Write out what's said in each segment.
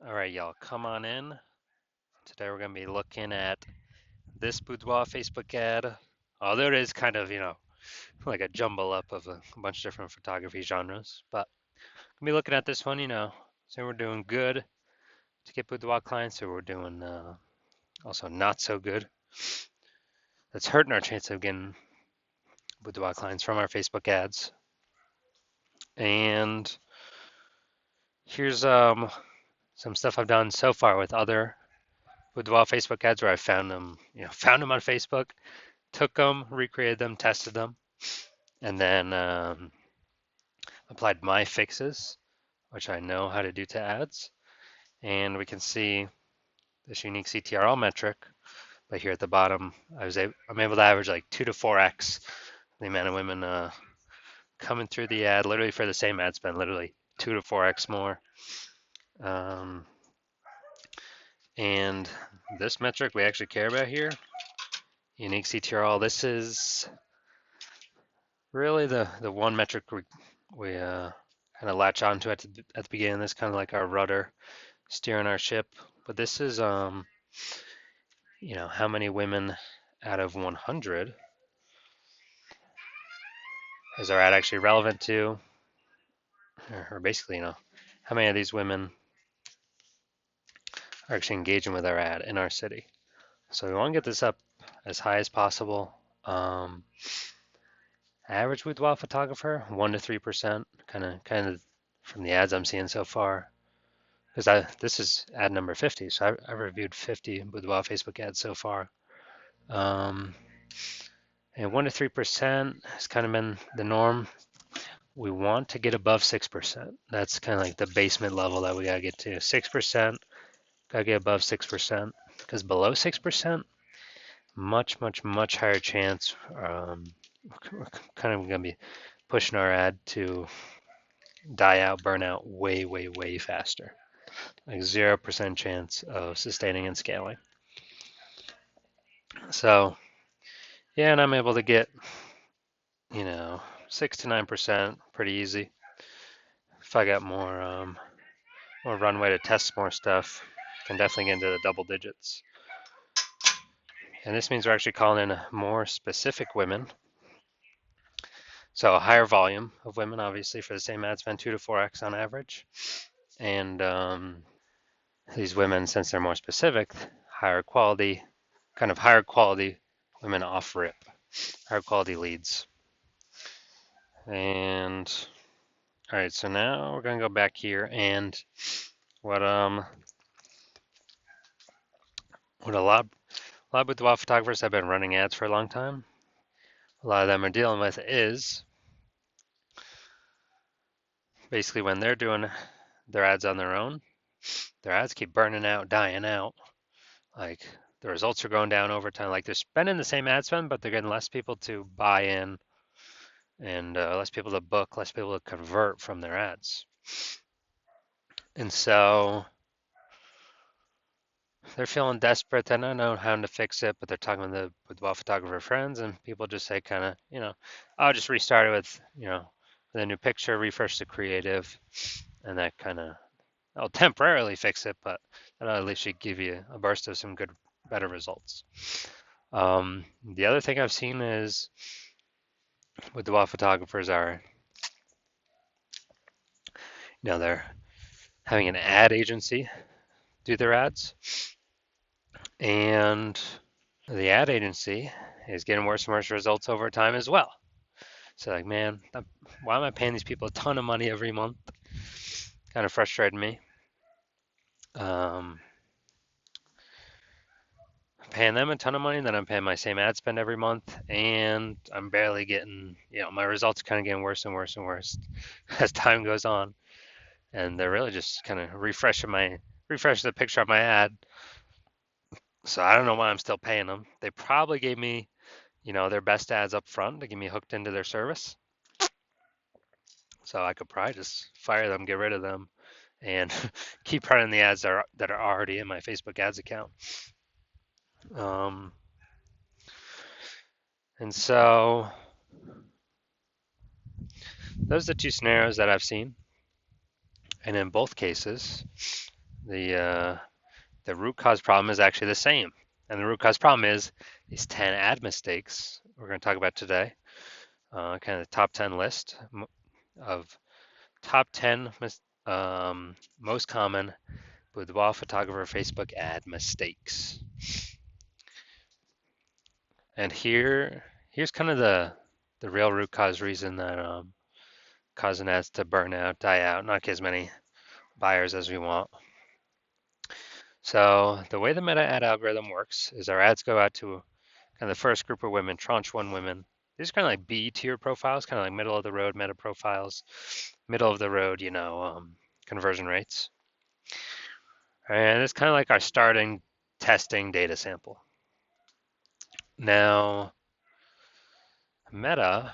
All right, y'all, come on in. Today we're going to be looking at this Boudoir Facebook ad. Although it is kind of, like a jumble up of a bunch of different photography genres. But I'm going to be looking at this one, so we're doing good to get Boudoir clients, so we're doing also not so good. That's hurting our chance of getting Boudoir clients from our Facebook ads. And here's some stuff I've done so far with other Boudoir Facebook ads where I found them, found them on Facebook, took them, recreated them, tested them, and then applied my fixes, which I know how to do to ads. And we can see this unique CTRL metric. But here at the bottom, I'm able to average like 2 to 4x the amount of women coming through the ad, literally for the same ad spend, literally 2 to 4x more. And this metric we actually care about here, unique CTRL. This is really the one metric we kind of latch onto at the beginning. This kind of like our rudder steering our ship. But this is how many women out of 100 is our ad actually relevant to, or basically, how many of these women are actually engaging with our ad in our city. So we want to get this up as high as possible. Average boudoir photographer, 1 to 3%, kind of from the ads I'm seeing so far. Because this is ad number 50, so I've reviewed 50 boudoir Facebook ads so far. And 1 to 3% has kind of been the norm. We want to get above 6%. That's kind of like the basement level that we gotta get to. 6%, gotta get above 6%. Because below 6%, much, much, much higher chance. We're kind of gonna be pushing our ad to die out, burn out way, way, way faster. Like 0% chance of sustaining and scaling. So, yeah, and I'm able to get, 6 to 9% pretty easy. If I got more runway to test more stuff, I can definitely get into the double digits. And this means we're actually calling in more specific women. So a higher volume of women, obviously, for the same ad spend, 2 to 4x on average. And these women, since they're more specific, higher quality women off rip, higher quality leads. And all right, so now we're gonna go back here, and what a lot of boudoir photographers have been running ads for a long time. A lot of them are dealing with is basically when they're doing their ads on their own, their ads keep burning out, dying out. Like the results are going down over time. Like they're spending the same ad spend, but they're getting less people to buy in and less people to book, less people to convert from their ads. And so they're feeling desperate. They don't know how to fix it, but they're talking with boudoir photographer friends, and people just say kind of, I'll just restart it with a new picture, refresh the creative, and that kind of, I'll temporarily fix it, but that'll at least should give you a burst of some good, better results. The other thing I've seen is boudoir photographers are, they're having an ad agency do their ads, and the ad agency is getting worse and worse results over time as well. So like, man, why am I paying these people a ton of money every month? Kind of frustrated me. Paying them a ton of money, and then I'm paying my same ad spend every month, and I'm barely getting, my results are kind of getting worse and worse and worse as time goes on. And they're really just kind of refreshing the picture of my ad. So I don't know why I'm still paying them. They probably gave me, their best ads up front to get me hooked into their service. So I could probably just fire them, get rid of them, and keep running the ads that are already in my Facebook ads account. And so those are the two scenarios that I've seen. And in both cases, the root cause problem is actually the same. And the root cause problem is these 10 ad mistakes we're going to talk about today. Kind of the top 10 list of top 10 most common boudoir photographer Facebook ad mistakes. And here's kind of the real root cause reason that causing ads to burn out, die out, not get as many buyers as we want. So the way the meta ad algorithm works is our ads go out to kind of the first group of women, tranche one women. These are kind of like B tier profiles, kind of like middle of the road meta profiles, middle of the road, conversion rates. And it's kind of like our starting testing data sample. Now, Meta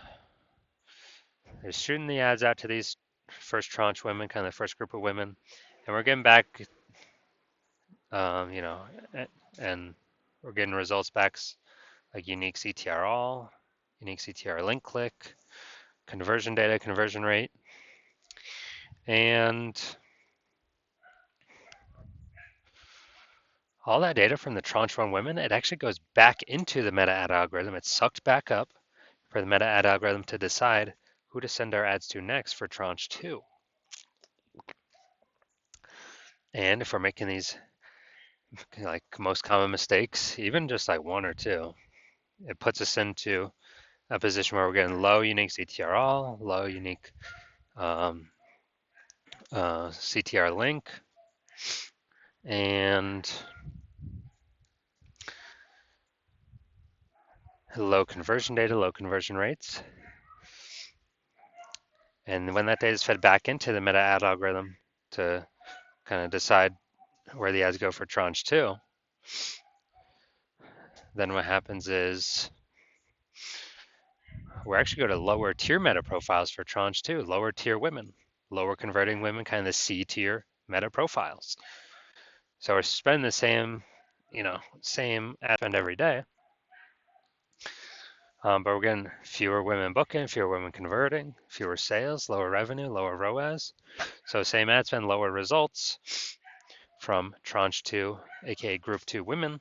is shooting the ads out to these first tranche women, kind of the first group of women, and we're getting back, and we're getting results back like UniqueCTR all, UniqueCTR link click, conversion data, conversion rate, and all that data from the tranche one women, it actually goes back into the meta ad algorithm. It's sucked back up for the meta ad algorithm to decide who to send our ads to next for tranche two. And if we're making these like most common mistakes, even just like one or two, it puts us into a position where we're getting low unique CTR all, low unique CTR link, and low conversion data, low conversion rates. And when that data is fed back into the meta ad algorithm to kind of decide where the ads go for tranche two, then what happens is we actually go to lower tier meta profiles for tranche two, lower tier women, lower converting women, kind of the C tier meta profiles. So we're spending the same ad spend every day, but we're getting fewer women booking, fewer women converting, fewer sales, lower revenue, lower ROAS. So same ad spend, lower results from tranche two, aka group two women.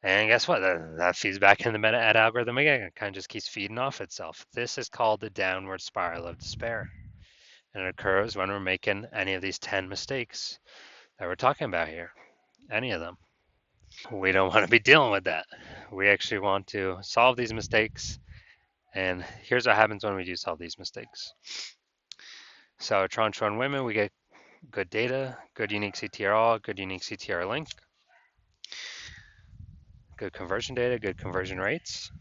And guess what? That feeds back in the meta ad algorithm again. It kind of just keeps feeding off itself. This is called the downward spiral of despair. And it occurs when we're making any of these 10 mistakes that we're talking about here. Any of them. We don't want to be dealing with that. We actually want to solve these mistakes. And here's what happens when we do solve these mistakes. So tranche one women, we get good data, good unique CTR all, good unique CTR link, good conversion data, good conversion rates.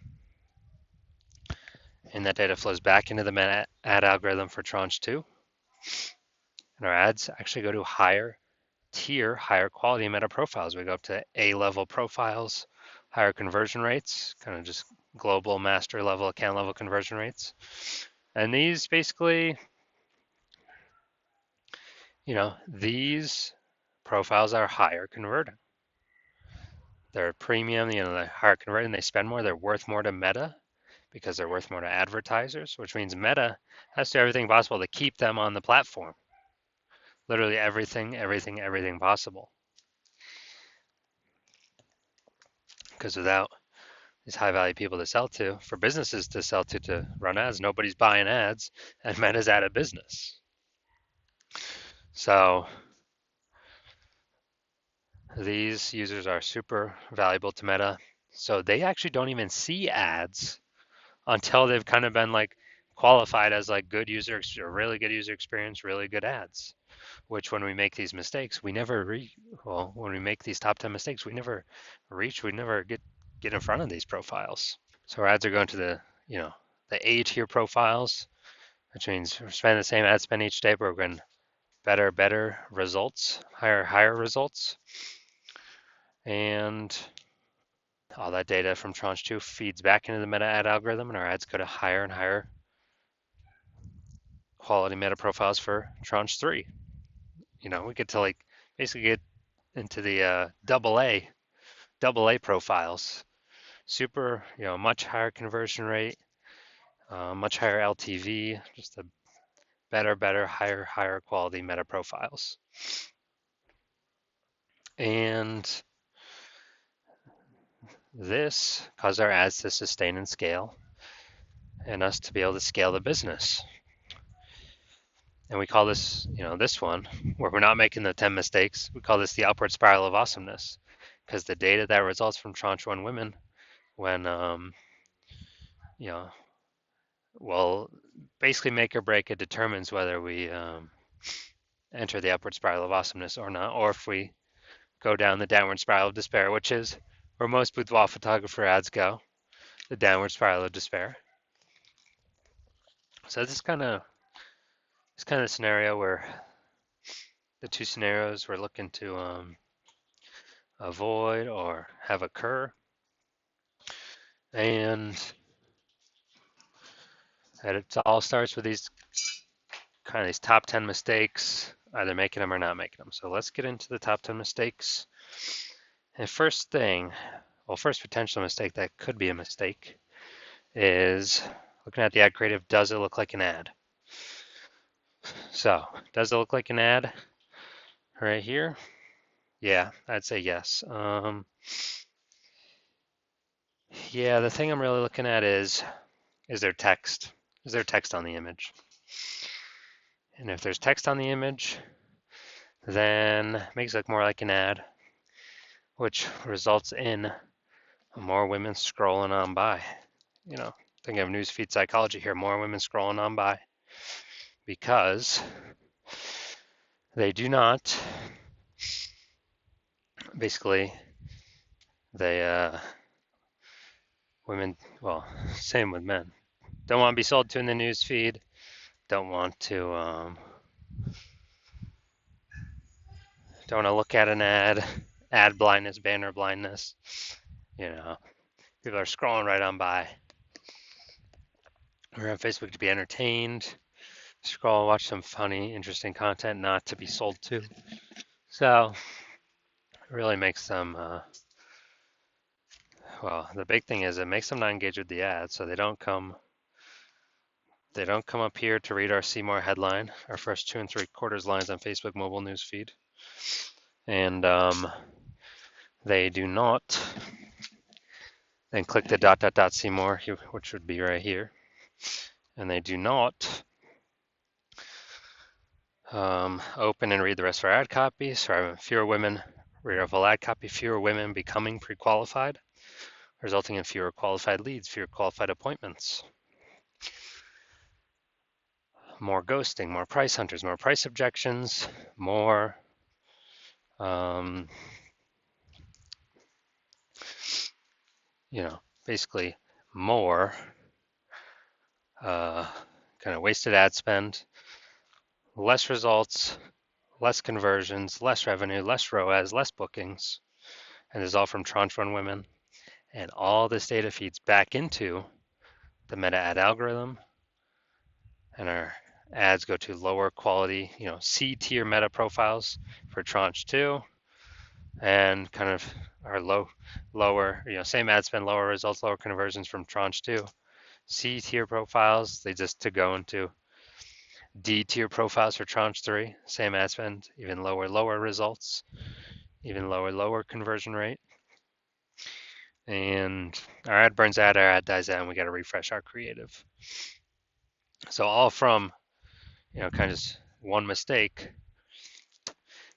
And that data flows back into the meta ad algorithm for tranche two. And our ads actually go to higher tier, higher quality meta profiles. We go up to A level profiles, higher conversion rates, kind of just global master level, account level conversion rates. And these basically, these profiles are higher converting. They're premium, they're higher converting, they spend more, they're worth more to Meta because they're worth more to advertisers, which means Meta has to do everything possible to keep them on the platform. Literally everything possible. Because without these high value people to sell to, for businesses to sell to run ads, nobody's buying ads, and Meta's out of business. So these users are super valuable to Meta. So they actually don't even see ads until they've kind of been like qualified as like good user, really good user experience, really good ads. Which when we make these mistakes, we never when we make these top 10 mistakes, we never get in front of these profiles. So our ads are going to the A tier profiles, which means we're spending the same ad spend each day, but we're getting better results, higher results. And all that data from tranche two feeds back into the meta ad algorithm, and our ads go to higher and higher quality meta profiles for tranche three. We get to basically get into the double A profiles. Super, much higher conversion rate, much higher LTV, just a better, higher quality meta profiles. And this causes our ads to sustain and scale, and us to be able to scale the business. And we call this, this one, where we're not making the 10 mistakes, we call this the upward spiral of awesomeness, because the data that results from tranche 1 women when, will basically make or break. It determines whether we enter the upward spiral of awesomeness or not, or if we go down the downward spiral of despair, which is where most boudoir photographer ads go, the downward spiral of despair. So this is kind of a scenario where the two scenarios we're looking to avoid or have occur. And it all starts with these top 10 mistakes, either making them or not making them. So let's get into the top 10 mistakes. And first potential mistake that could be a mistake is looking at the ad creative. Does it look like an ad? So, does it look like an ad right here? Yeah, I'd say yes. Yeah, the thing I'm really looking at is there text? Is there text on the image? And if there's text on the image, then it makes it look more like an ad, which results in more women scrolling on by. Thinking of newsfeed psychology here, more women scrolling on by because they do not, basically, women, well, same with men, don't want to be sold to in the newsfeed, don't want to look at an ad blindness, banner blindness. People are scrolling right on by. We're on Facebook to be entertained, scroll, watch some funny, interesting content, not to be sold to. So it really makes them, the big thing is it makes them not engage with the ad, so they don't come up here to read our See More headline, our first 2 3/4 lines on Facebook mobile news feed. And they do not then click the ... see more, which would be right here. And they do not open and read the rest of our ad copy. So fewer women read our full ad copy, fewer women becoming pre-qualified, resulting in fewer qualified leads, fewer qualified appointments, more ghosting, more price hunters, more price objections, more basically more kind of wasted ad spend, less results, less conversions, less revenue, less ROAS, less bookings, and this is all from tranche 1 women. And all this data feeds back into the meta ad algorithm, and our ads go to lower quality, C tier meta profiles for tranche 2, and kind of our lower, same ad spend, lower results, lower conversions from tranche 2. C tier profiles, they just to go into D tier profiles for tranche 3, same ad spend, even lower results, even lower conversion rate. And our ad burns out, our ad dies out, and we got to refresh our creative. So all from, kind of one mistake,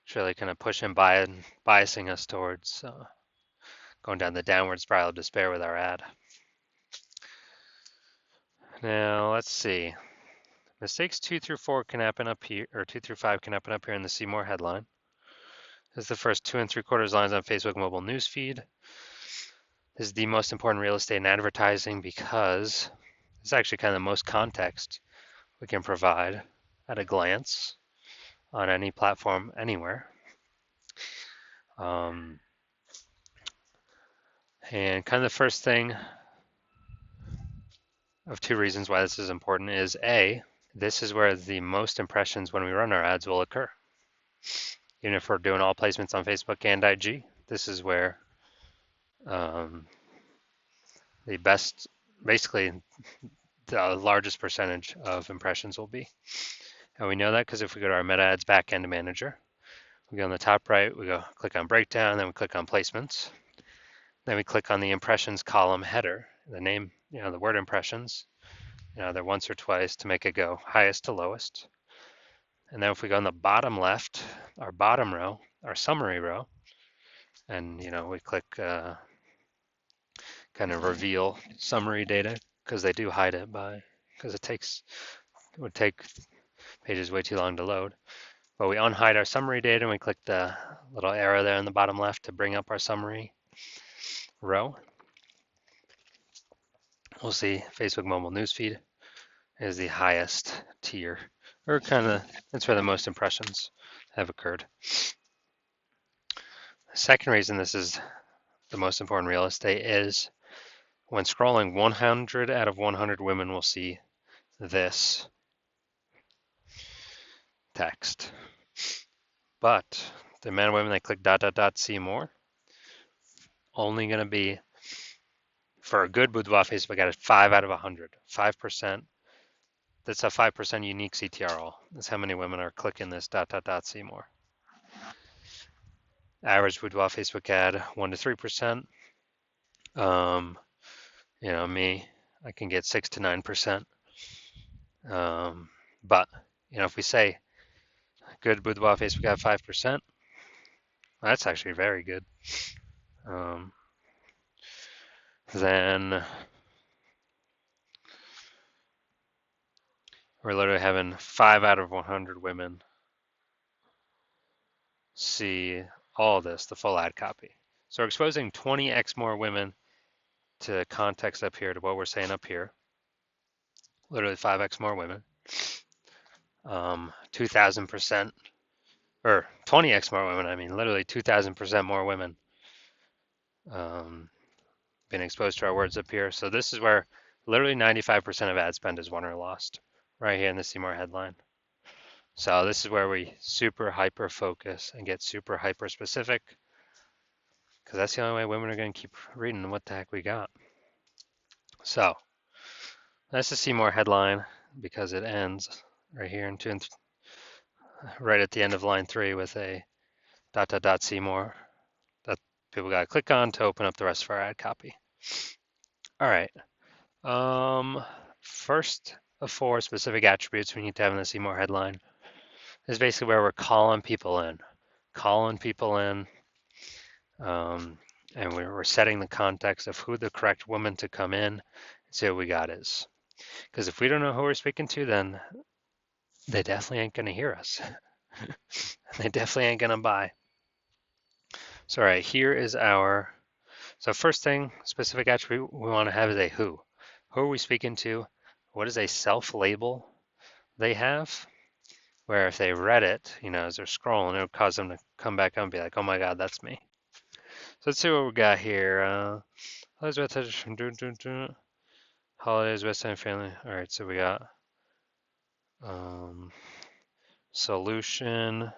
it's really kind of pushing by and biasing us towards going down the downward spiral of despair with our ad. Now let's see. Mistakes 2 through 4 can happen up here, or 2 through 5 can happen up here in the See More headline. This is the first 2 3/4 lines on Facebook mobile news feed. This is the most important real estate in advertising because it's actually kind of the most context we can provide at a glance on any platform anywhere. And kind of the first thing of 2 reasons why this is important is A, this is where the most impressions when we run our ads will occur. Even if we're doing all placements on Facebook and IG, this is where the best, basically the largest percentage of impressions will be. And we know that because if we go to our meta ads backend manager, We go on the top right, we go click on breakdown, then we click on placements. Then we click on the impressions column header, the name, the word impressions, either once or twice to make it go highest to lowest. And then if we go on the bottom left, our bottom row, our summary row, and we click kind of reveal summary data, because they do hide it because it would take pages way too long to load. But we unhide our summary data and we click the little arrow there in the bottom left to bring up our summary row. We'll see Facebook mobile newsfeed is the highest tier, or that's where the most impressions have occurred. The second reason this is the most important real estate is when scrolling, 100 out of 100 women will see this text. But the amount of women that click ... see more, only going to be, for a good Boudoir Facebook ad, 5 out of 100, 5%. That's a 5% unique CTRL. That's how many women are clicking this ... see more. Average Boudoir Facebook ad, 1 to 3%. Me, I can get 6 to 9%. But if we say good Boudoir Facebook ad 5%, that's actually very good. Then we're literally having 5 out of 100 women see all of this, the full ad copy. So we're exposing 20x more women to context up here, to what we're saying up here. Literally 5x more women. 2,000%, or 20x more women, literally 2,000% more women being exposed to our words up here. So this is where literally 95% of ad spend is won or lost, right here in the See More headline. So this is where we super hyper focus and get super hyper specific, because that's the only way women are going to keep reading what the heck we got. So that's the See More headline, because it ends right here in right at the end of line 3 with a ... see more that people got to click on to open up the rest of our ad copy. All right. First of 4 specific attributes we need to have in the See More headline is basically where we're calling people in. And we're setting the context of who the correct woman to come in and see what we got is. Because if we don't know who we're speaking to, then they definitely ain't going to hear us. They definitely ain't going to buy. So, all right, here is so first thing, specific attribute we want to have is a who. Who are we speaking to? What is a self-label they have? Where if they read it, as they're scrolling, it would cause them to come back up and be like, oh my God, that's me. So let's see what we got here. Holidays, West End family. All right, so we got solution.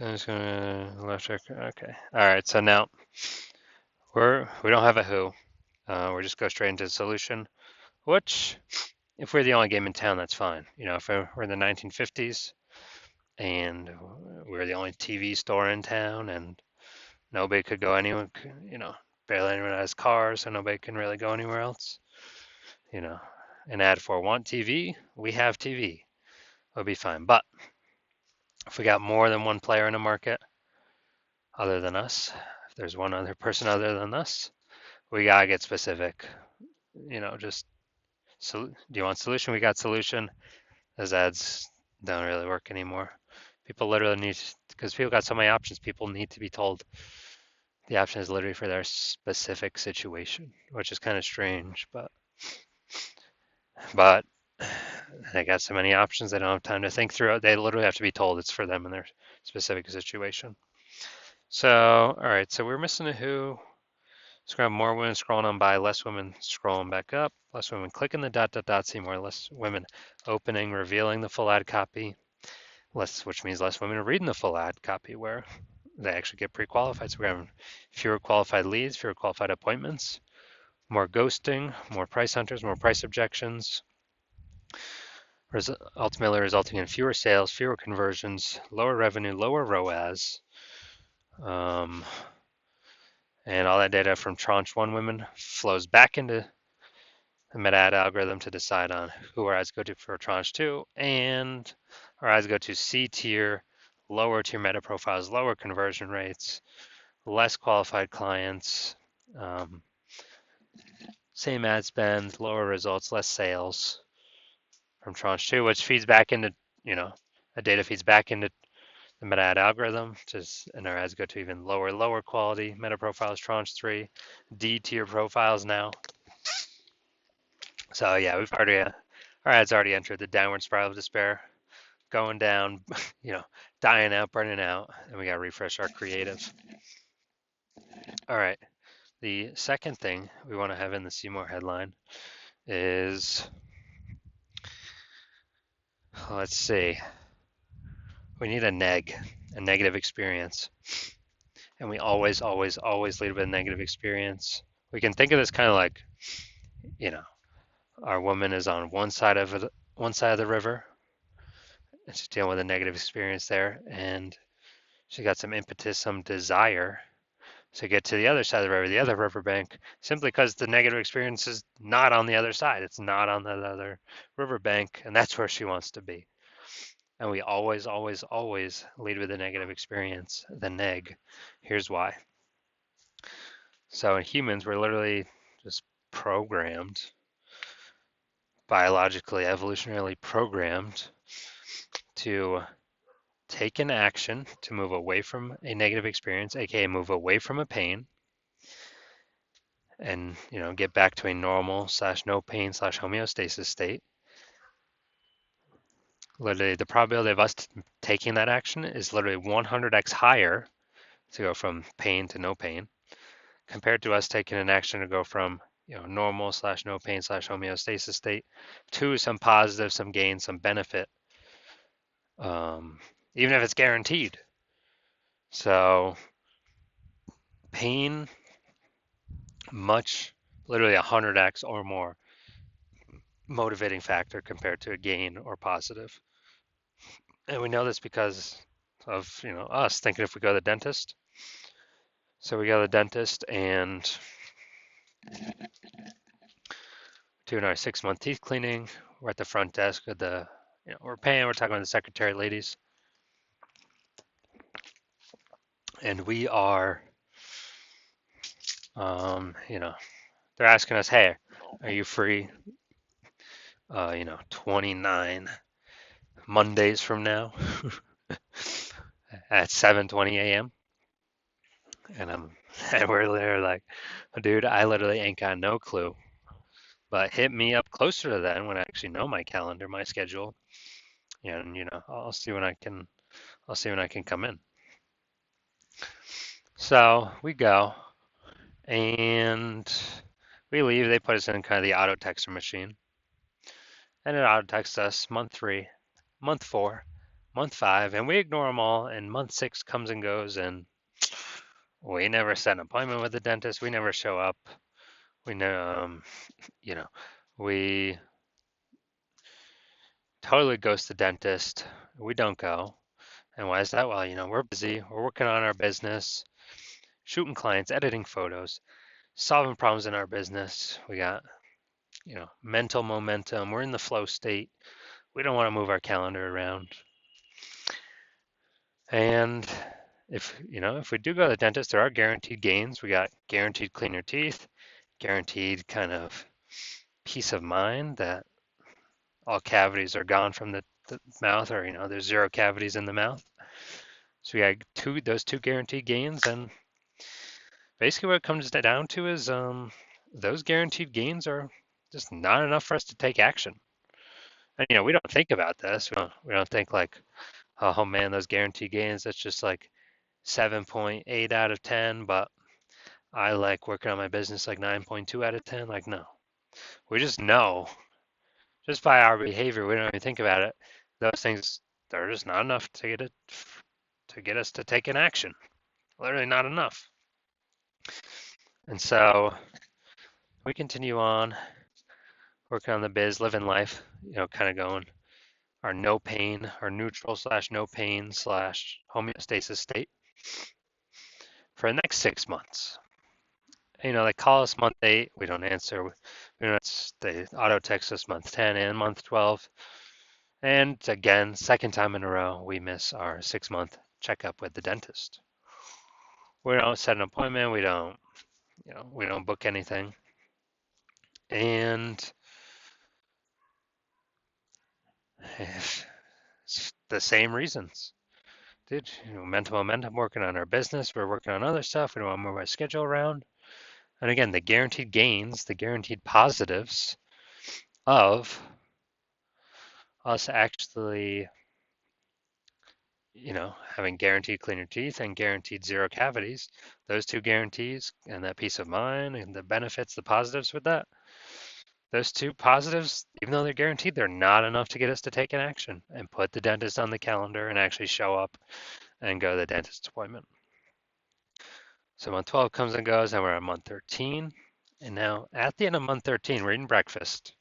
I'm just gonna left check. Okay. All right. So now we don't have a who. We're just go straight into the solution. Which, if we're the only game in town, that's fine. If we're in the 1950s and we're the only TV store in town and nobody could go anywhere, barely anyone has cars, so nobody can really go anywhere else. An ad for want TV, we have TV. It'll be fine. But if we got more than one player in a market other than us, if there's one other person other than us, we gotta get specific. Do you want solution? We got solution. Those ads don't really work anymore. People literally need, because people got so many options, people need to be told the option is literally for their specific situation, which is kind of strange, but they got so many options, they don't have time to think through it. They literally have to be told it's for them in their specific situation. So, all right, so we're missing a who. Scroll more women scrolling on by, less women scrolling back up, less women clicking the ... see more, less women opening, revealing the full ad copy, which means less women are reading the full ad copy where they actually get pre-qualified. So we're having fewer qualified leads, fewer qualified appointments, more ghosting, more price hunters, more price objections. ultimately resulting in fewer sales, fewer conversions, lower revenue, lower ROAS, and all that data from tranche 1 women flows back into the meta ad algorithm to decide on who our ads go to for tranche 2, and our ads go to C tier, lower tier meta profiles, lower conversion rates, less qualified clients, same ad spend, lower results, less sales from tranche 2, which feeds back into, the data feeds back into the meta ad algorithm, and our ads go to even lower quality meta profiles, tranche 3, D tier profiles now. So yeah, our ads already entered the downward spiral of despair, going down, dying out, burning out, and we got to refresh our creative. All right, the second thing we want to have in the See More headline is, let's see, we need a negative experience. And we always lead with a negative experience. We can think of this kind of like, our woman is on one side of the river, and she's dealing with a negative experience there, and she got some impetus, some desire to get to the other side of the river, the other riverbank, simply because the negative experience is not on the other side. It's not on the other riverbank, and that's where she wants to be. And we always lead with a negative experience, the neg. Here's why. So in humans, we're literally just programmed, biologically, evolutionarily programmed to take an action to move away from a negative experience, aka move away from a pain, and get back to a normal / no pain / homeostasis state. Literally, the probability of us taking that action is literally 100x higher to go from pain to no pain, compared to us taking an action to go from normal / no pain / homeostasis state to some positive, some gain, some benefit, even if it's guaranteed. So pain, literally 100x or more motivating factor compared to a gain or positive. And we know this because of us thinking if we go to the dentist. So we go to the dentist and doing our 6-month teeth cleaning. We're at the front desk of we're talking to the secretary ladies. And we are, they're asking us, hey, are you free, 29 Mondays from now at 7:20 a.m.? And we're literally like, dude, I literally ain't got no clue. But hit me up closer to that when I actually know my calendar, my schedule, and I'll see when I can come in. So we go, and we leave. They put us in kind of the auto texter machine, and it auto texts us month 3, month 4, month 5, and we ignore them all. And month 6 comes and goes, and we never set an appointment with the dentist. We never show up. We know, we totally ghost the dentist. We don't go. And why is that? Well, we're busy. We're working on our business, shooting clients, editing photos, solving problems in our business. We got, mental momentum. We're in the flow state. We don't want to move our calendar around. And if we do go to the dentist, there are guaranteed gains. We got guaranteed cleaner teeth, guaranteed kind of peace of mind that all cavities are gone from the mouth, or there's 0 cavities in the mouth. So we got those two guaranteed gains, and basically what it comes down to is those guaranteed gains are just not enough for us to take action. And we don't think about this. We don't think like, oh man, those guaranteed gains, that's just like 7.8 out of 10, but I like working on my business like 9.2 out of 10. Like, no, we just know, just by our behavior, we don't even think about it. Those things, they're just not enough to get us to take an action. Literally not enough. And so we continue on working on the biz, living life, kind of going, our no pain, our neutral / no pain / homeostasis state for the next 6 months. They call us month 8, we don't answer. They auto text us month 10 and month 12. And again, second time in a row, we miss our 6-month checkup with the dentist. We don't set an appointment. We don't book anything. And it's the same reasons. Dude, mental momentum, working on our business. We're working on other stuff. We don't want to move our schedule around. And again, the guaranteed gains, the guaranteed positives of us actually, having guaranteed cleaner teeth and guaranteed 0 cavities, those 2 guarantees and that peace of mind and the benefits, the positives with that, those 2 positives, even though they're guaranteed, they're not enough to get us to take an action and put the dentist on the calendar and actually show up and go to the dentist appointment. So month 12 comes and goes, and we're on month 13. And now at the end of month 13, we're eating breakfast.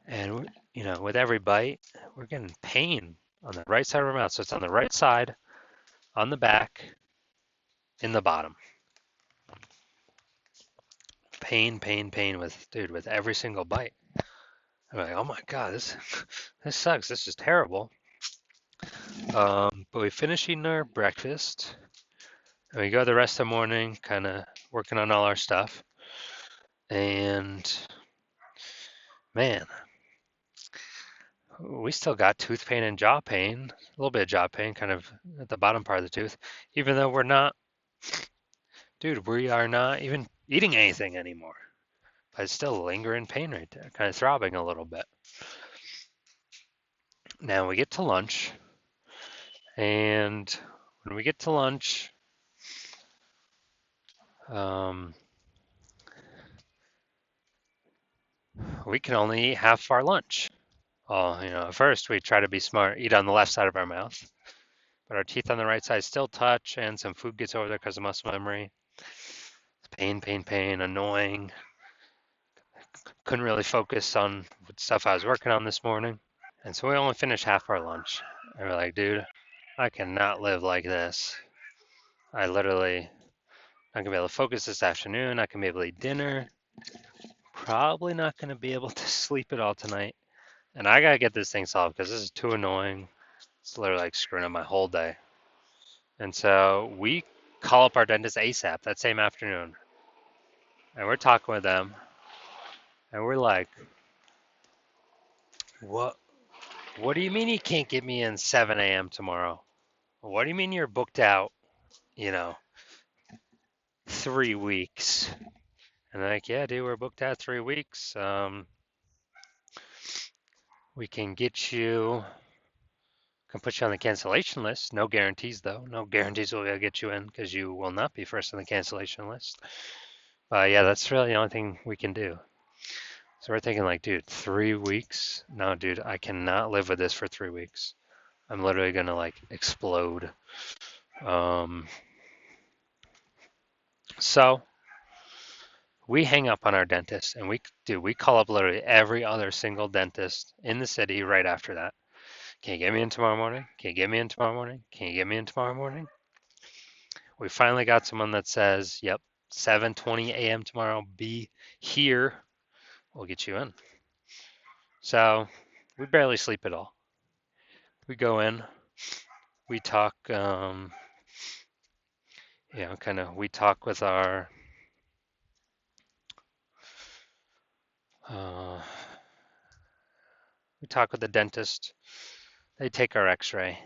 And, with every bite, we're getting pain on the right side of our mouth. So it's on the right side, on the back, in the bottom. Pain with every single bite. I'm like, oh my God, this sucks. This is terrible. But we finish eating our breakfast, and we go the rest of the morning, kind of working on all our stuff. And man, we still got tooth pain and jaw pain, a little bit of jaw pain, kind of at the bottom part of the tooth, even though we are not even eating anything anymore. But it's still lingering pain right there, kind of throbbing a little bit. Now we get to lunch, and when we get to lunch, we can only eat half our lunch. Well, at first we try to be smart, eat on the left side of our mouth, but our teeth on the right side still touch, and some food gets over there because of muscle memory. Pain, annoying. Couldn't really focus on stuff I was working on this morning. And so we only finished half our lunch. And we're like, dude, I cannot live like this. I literally not gonna be able to focus this afternoon. Not gonna be able to eat dinner. Probably not gonna be able to sleep at all tonight. And I gotta get this thing solved because this is too annoying. It's literally like screwing up my whole day. And so we call up our dentist ASAP that same afternoon. And we're talking with them. And we're like, what do you mean you can't get me in 7 a.m. tomorrow? What do you mean you're booked out, 3 weeks? And they're like, yeah, dude, we're booked out 3 weeks. We can put you on the cancellation list. No guarantees, though. No guarantees we'll get you in because you will not be first on the cancellation list. Yeah, that's really the only thing we can do. So we're thinking like, dude, 3 weeks? No, dude, I cannot live with this for 3 weeks. I'm literally gonna like explode. So we hang up on our dentist and we call up literally every other single dentist in the city right after that. Can you get me in tomorrow morning? Can you get me in tomorrow morning? Can you get me in tomorrow morning? We finally got someone that says, yep, 7:20 a.m. tomorrow, be here. We'll get you in. So we barely sleep at all. We go in, we talk, we talk with our, we talk with the dentist. They take our x-ray.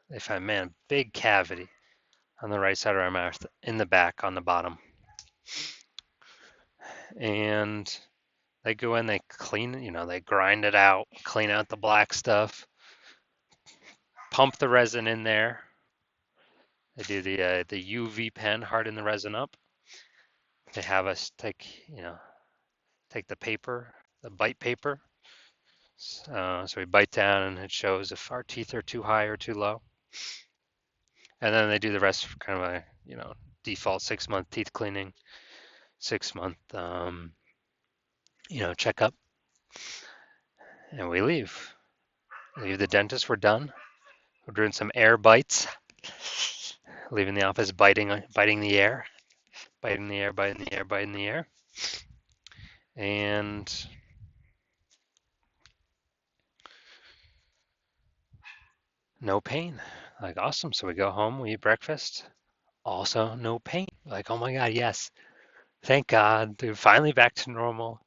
They find, man, big cavity on the right side of our mouth, in the back, on the bottom. And they go in, they clean, they grind it out, clean out the black stuff, pump the resin in there. They do the UV pen, harden the resin up. They have us take the paper, the bite paper. So we bite down and it shows if our teeth are too high or too low. And then they do the rest, kind of a, default 6-month teeth cleaning, 6-month, checkup. And we leave. Leave the dentist, we're done. We're doing some air bites. Leaving the office biting the air. Biting the air, biting the air, biting the air. And no pain. Like, awesome. So we go home, we eat breakfast. Also, no pain. Like, oh my God, yes. Thank God, dude, finally back to normal.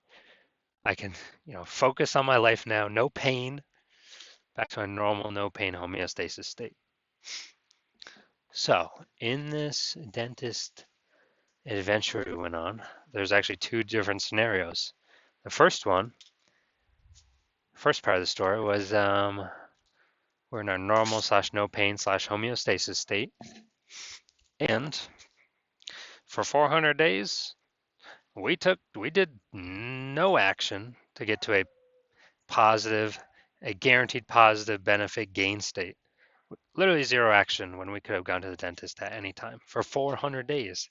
I can, focus on my life now. No pain. Back to a normal, no pain homeostasis state. So, in this dentist adventure we went on, there's actually two different scenarios. The first part of the story was we're in our normal / no pain / homeostasis state. And for 400 days, we did no action to get to a guaranteed positive benefit gain state. Literally zero action when we could have gone to the dentist at any time for 400 days.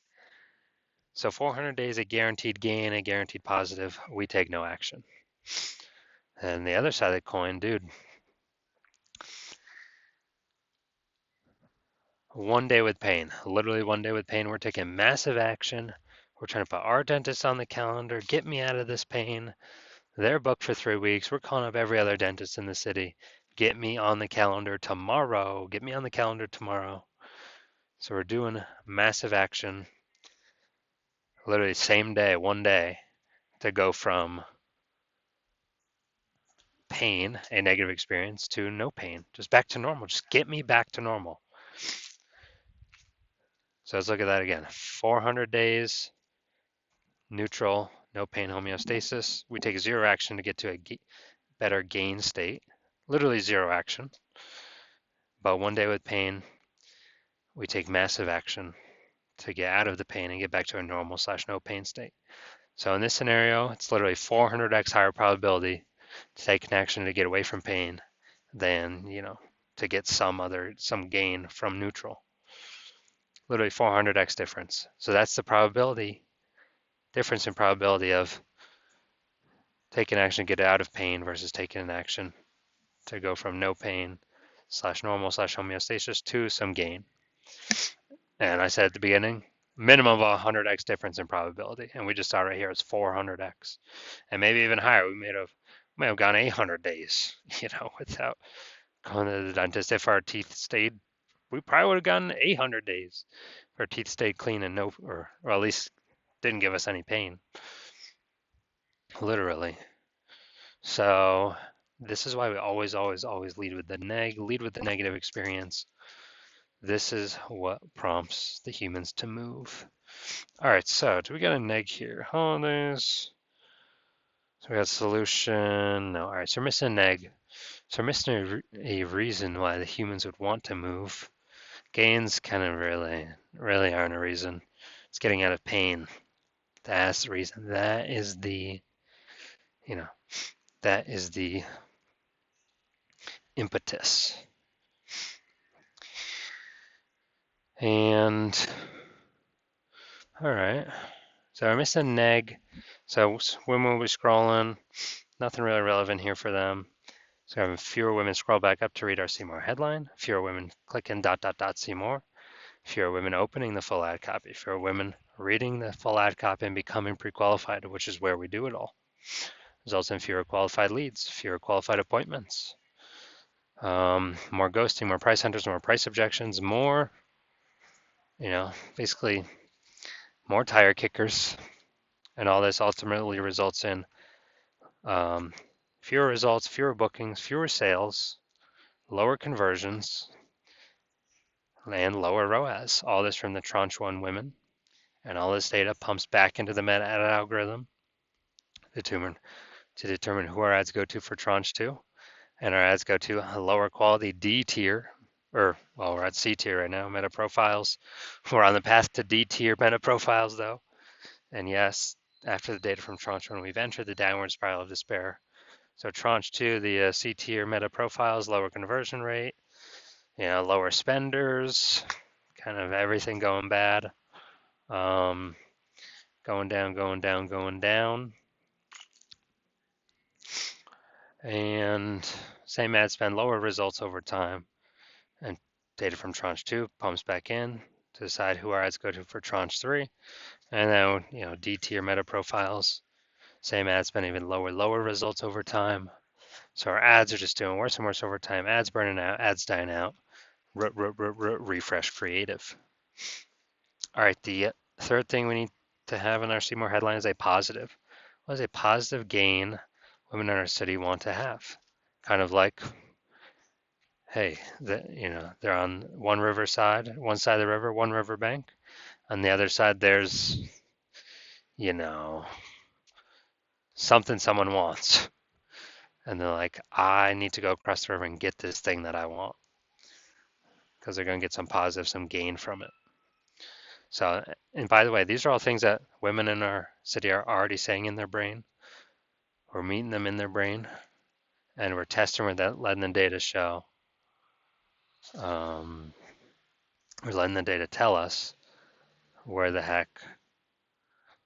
So 400 days, a guaranteed gain, a guaranteed positive, we take no action. And the other side of the coin, dude, 1 day with pain, literally 1 day with pain, we're taking massive action. We're trying to put our dentist on the calendar, get me out of this pain. They're booked for 3 weeks. We're calling up every other dentist in the city. Get me on the calendar tomorrow. Get me on the calendar tomorrow. So we're doing massive action, literally same day, 1 day, to go from pain, a negative experience, to no pain, just back to normal. Just get me back to normal. So let's look at that again. 400 days, neutral, no pain homeostasis. We take zero action to get to a better gain state, literally zero action. But 1 day with pain, we take massive action to get out of the pain and get back to a normal / no pain state. So in this scenario, it's literally 400x higher probability to take an action to get away from pain than, to get some gain from neutral. Literally 400x difference. So that's the difference in probability of taking action to get out of pain versus taking an action to go from no pain / normal / homeostasis to some gain. And I said at the beginning, minimum of 100x difference in probability. And we just saw right here it's 400x. And maybe even higher. We may have gone 800 days, without going to the dentist. If our teeth stayed, we probably would have gone 800 days if our teeth stayed clean and or at least didn't give us any pain. Literally. So this is why we always lead with the negative experience. This is what prompts the humans to move. All right, so do we got a neg here? Holidays. So we got solution. No, all right, so we're missing a neg. So we're missing a reason why the humans would want to move. Gains kind of really aren't a reason. It's getting out of pain. That's the reason. That is the impetus. And all right, so we're missing neg. So women will be scrolling. Nothing really relevant here for them. So having fewer women scroll back up to read our see more headline. Fewer women clicking ... see more. Fewer women opening the full ad copy. Fewer women reading the full ad copy and becoming pre-qualified, which is where we do it all. Results in fewer qualified leads, fewer qualified appointments. More ghosting, more price hunters, more price objections, more, basically more tire kickers. And all this ultimately results in fewer results, fewer bookings, fewer sales, lower conversions, and lower ROAS. All this from the tranche 1 women. And all this data pumps back into the meta ad algorithm to determine who our ads go to for tranche 2. And our ads go to a lower quality D tier, we're at C tier right now, meta profiles. We're on the path to D tier meta profiles though. And yes, after the data from tranche 1, we've entered the downward spiral of despair. So tranche 2, the C tier meta profiles, lower conversion rate, lower spenders, kind of everything going bad. Going down. And same ad spend, lower results over time, and data from tranche 2 pumps back in to decide who our ads go to for tranche 3. And then, D tier meta profiles, same ad spend, even lower results over time. So our ads are just doing worse and worse over time. Ads burning out, ads dying out. Refresh creative. All right, the third thing we need to have in our See More headline is a positive. What is a positive gain women in our city want to have? Kind of like, hey, they're on one side of the river, one river bank. On the other side, there's, something someone wants. And they're like, I need to go across the river and get this thing that I want. Because they're going to get some positive, some gain from it. So, and by the way, these are all things that women in our city are already saying in their brain. We're meeting them in their brain, and we're testing with that, letting the data show. We're letting the data tell us where the heck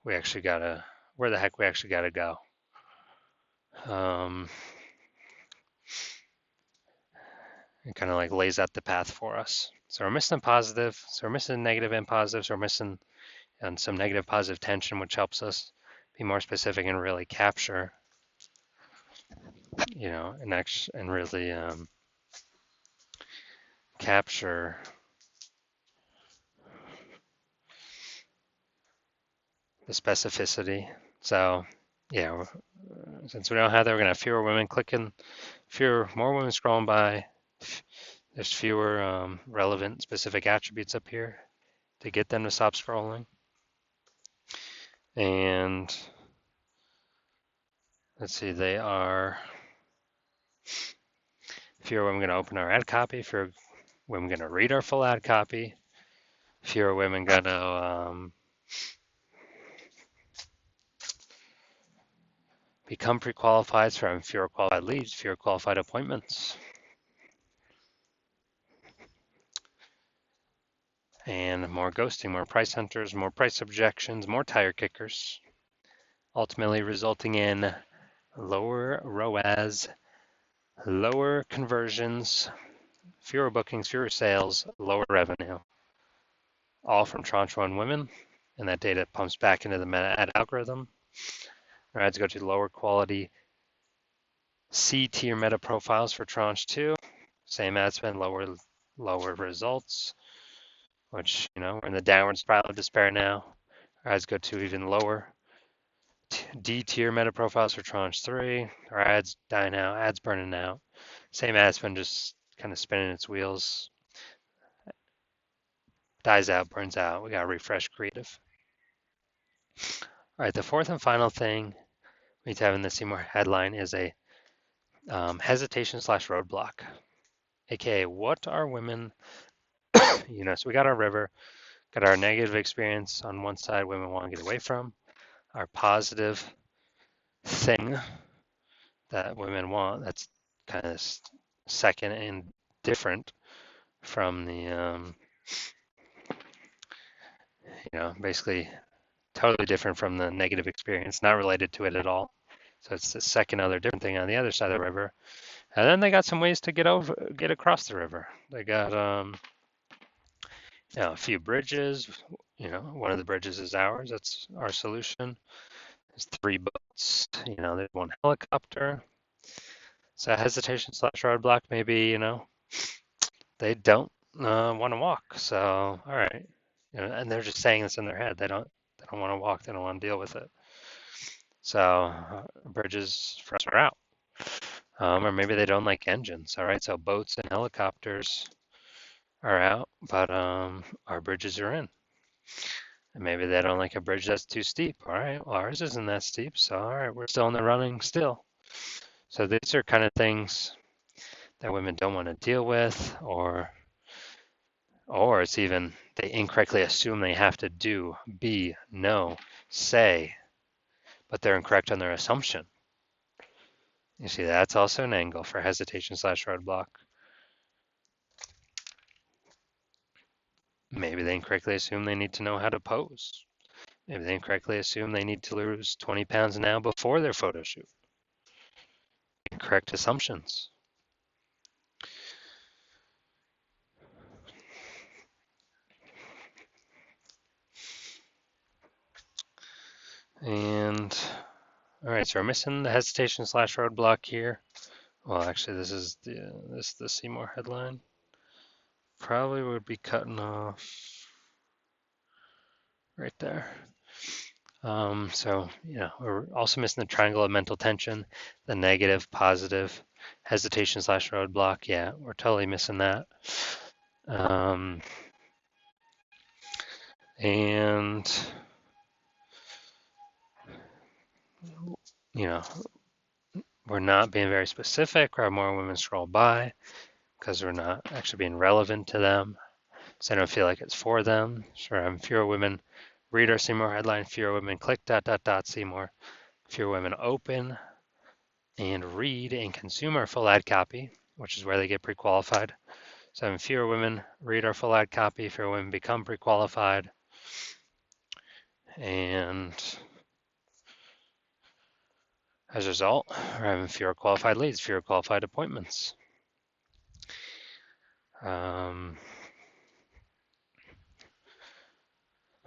we actually gotta go. It kind of like lays out the path for us. So we're missing positive, so we're missing negative and positive, so we're missing some negative positive tension, which helps us be more specific and really capture, and really capture the specificity. So yeah, since we don't have that, we're gonna have fewer women clicking, more women scrolling by. There's fewer relevant specific attributes up here to get them to stop scrolling. And let's see, they are fewer women going to open our ad copy, fewer women going to read our full ad copy, fewer women going to become pre-qualified, so having fewer qualified leads, fewer qualified appointments. And more ghosting, more price hunters, more price objections, more tire kickers, ultimately resulting in lower ROAS, lower conversions, fewer bookings, fewer sales, lower revenue, all from tranche 1 women, and that data pumps back into the meta ad algorithm. Our ads go to lower quality C tier meta profiles for tranche 2, same ad spend, lower results, which, we're in the downward spiral of despair now. Our ads go to even lower D tier meta profiles for tranche 3. Our ads dying out, ads burning out. Same ad spend, just kind of spinning its wheels. Dies out, burns out. We got to refresh creative. All right, the fourth and final thing we need to have in the See More headline is a hesitation / roadblock, aka what are women, so we got our river, got our negative experience on one side women want to get away from, our positive thing that women want that's kind of second and different from the, basically totally different from the negative experience, not related to it at all. So it's the second other different thing on the other side of the river. And then they got some ways to get across the river. They got a few bridges. One of the bridges is ours. That's our solution. There's 3 boats. There's 1 helicopter. So hesitation / roadblock, maybe, they don't want to walk. So all right, and they're just saying this in their head. They don't want to walk. They don't want to deal with it. So bridges for us are out. Or maybe they don't like engines. All right, so boats and helicopters are out, but our bridges are in. And maybe they don't like a bridge that's too steep. All right, well, ours isn't that steep, so all right, we're still in the running still. So these are kind of things that women don't want to deal with, or it's even they incorrectly assume they have to do, be, know, say, but they're incorrect on their assumption. You see, that's also an angle for hesitation / roadblock. Maybe they incorrectly assume they need to know how to pose. Maybe they incorrectly assume they need to lose 20 pounds now before their photo shoot. Incorrect assumptions. And all right, so we're missing the hesitation slash roadblock here. Well, actually, this is the Seymour headline. Probably would be cutting off right there. So, we're also missing the triangle of mental tension, the negative, positive, hesitation slash roadblock. Yeah, we're totally missing that. And, we're not being very specific. Or more women scroll by because we're not actually being relevant to them. So I don't feel like it's for them. Sure, fewer women read our Seymour headline, fewer women click ... Seymour, fewer women open and read and consume our full ad copy, which is where they get pre-qualified. So fewer women read our full ad copy, fewer women become pre-qualified, and as a result, we're having fewer qualified leads, fewer qualified appointments.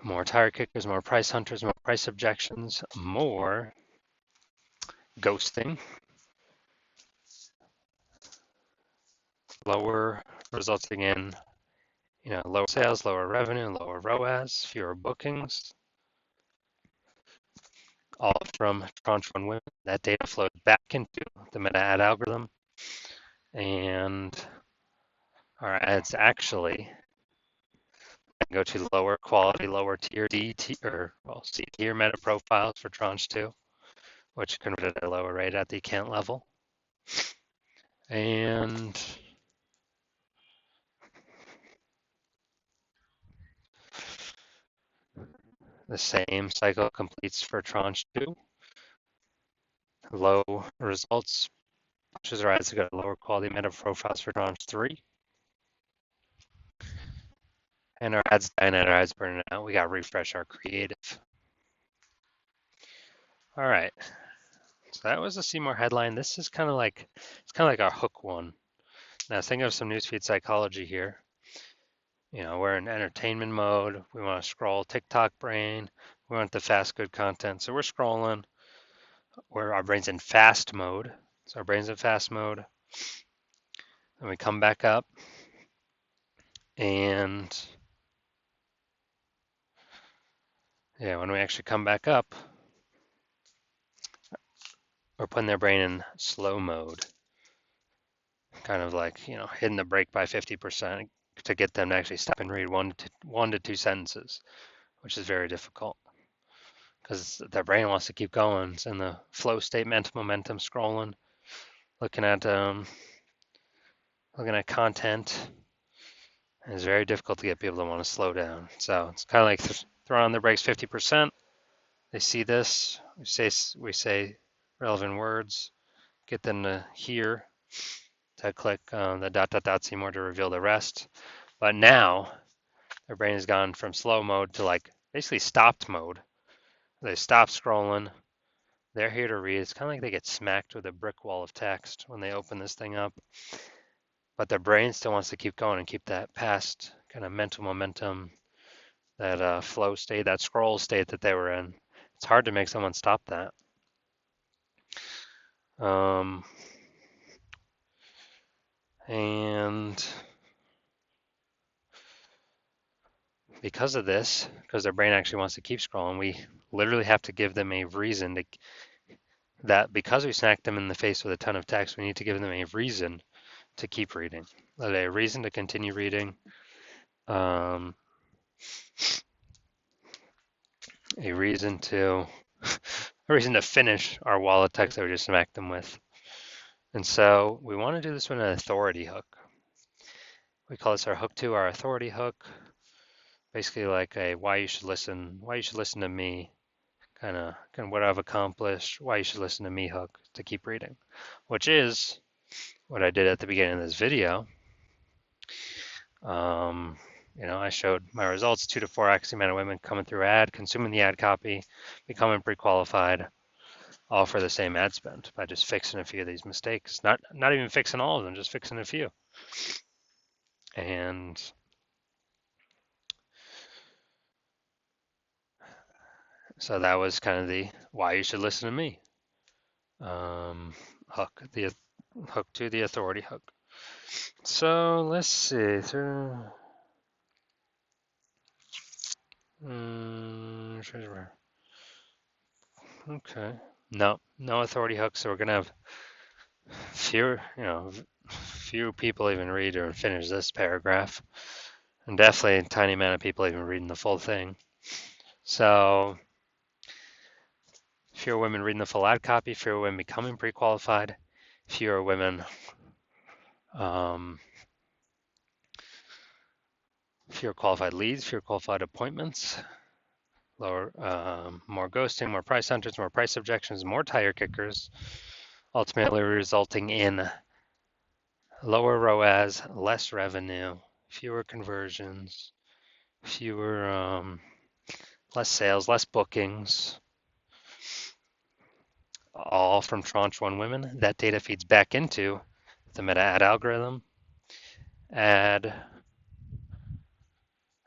More tire kickers, more price hunters, more price objections, more ghosting, lower, resulting in lower sales, lower revenue, lower ROAS, fewer bookings, all from tranche 1 women. That data flowed back into the meta ad algorithm, and our ads actually go to lower quality, lower tier C tier meta profiles for tranche 2, which converted at a lower rate at the account level. And the same cycle completes for tranche 2. Low results pushes our ads to go to lower quality meta profiles for tranche 3. And our ads dying out, our ads burning out. We got to refresh our creative. All right. So that was the Seymour headline. This is kind of like our hook one. Now think of some newsfeed psychology here. We're in entertainment mode. We want to scroll TikTok brain. We want the fast good content. So we're scrolling. Our brain's in fast mode. So our brain's in fast mode. And we come back up. And when we actually come back up, we're putting their brain in slow mode. Kind of like, hitting the brake by 50% to get them to actually stop and read one to two sentences, which is very difficult because their brain wants to keep going. It's in the flow state, mental momentum, scrolling, looking at content. And it's very difficult to get people to want to slow down. So it's kind of like throwing on the brakes 50%. They see this, we say relevant words, get them to hear, to click the ... Seymour to reveal the rest. But now their brain has gone from slow mode to like basically stopped mode. They stop scrolling. They're here to read. It's kind of like they get smacked with a brick wall of text when they open this thing up. But their brain still wants to keep going and keep that past kind of mental momentum, that flow state, that scroll state that they were in. It's hard to make someone stop that. And because of this, because their brain actually wants to keep scrolling, we literally have to give them a reason that because we smacked them in the face with a ton of text, we need to give them a reason to keep reading, a reason to continue reading, a reason to finish our wall of text that we just smacked them with. And so we want to do this with an authority hook. We call this our hook 2, our authority hook. Basically like a why you should listen to me, kind of what I've accomplished, why you should listen to me hook to keep reading, which is what I did at the beginning of this video. I showed my results, 2 to 4x the amount of women coming through ad, consuming the ad copy, becoming pre-qualified, all for the same ad spend by just fixing a few of these mistakes. Not even fixing all of them, just fixing a few. And So that was kind of the why you should listen to me hook, the hook to the authority hook. So let's see. Okay. No authority hooks. So we're gonna have few people even read or finish this paragraph, and definitely a tiny amount of people even reading the full thing. So fewer women reading the full ad copy, fewer women becoming pre-qualified, fewer women fewer qualified leads, fewer qualified appointments, more ghosting, more price hunters, more price objections, more tire kickers, ultimately resulting in lower ROAS, less revenue, fewer conversions, less sales, less bookings, all from tranche one women. That data feeds back into the meta ad algorithm. Our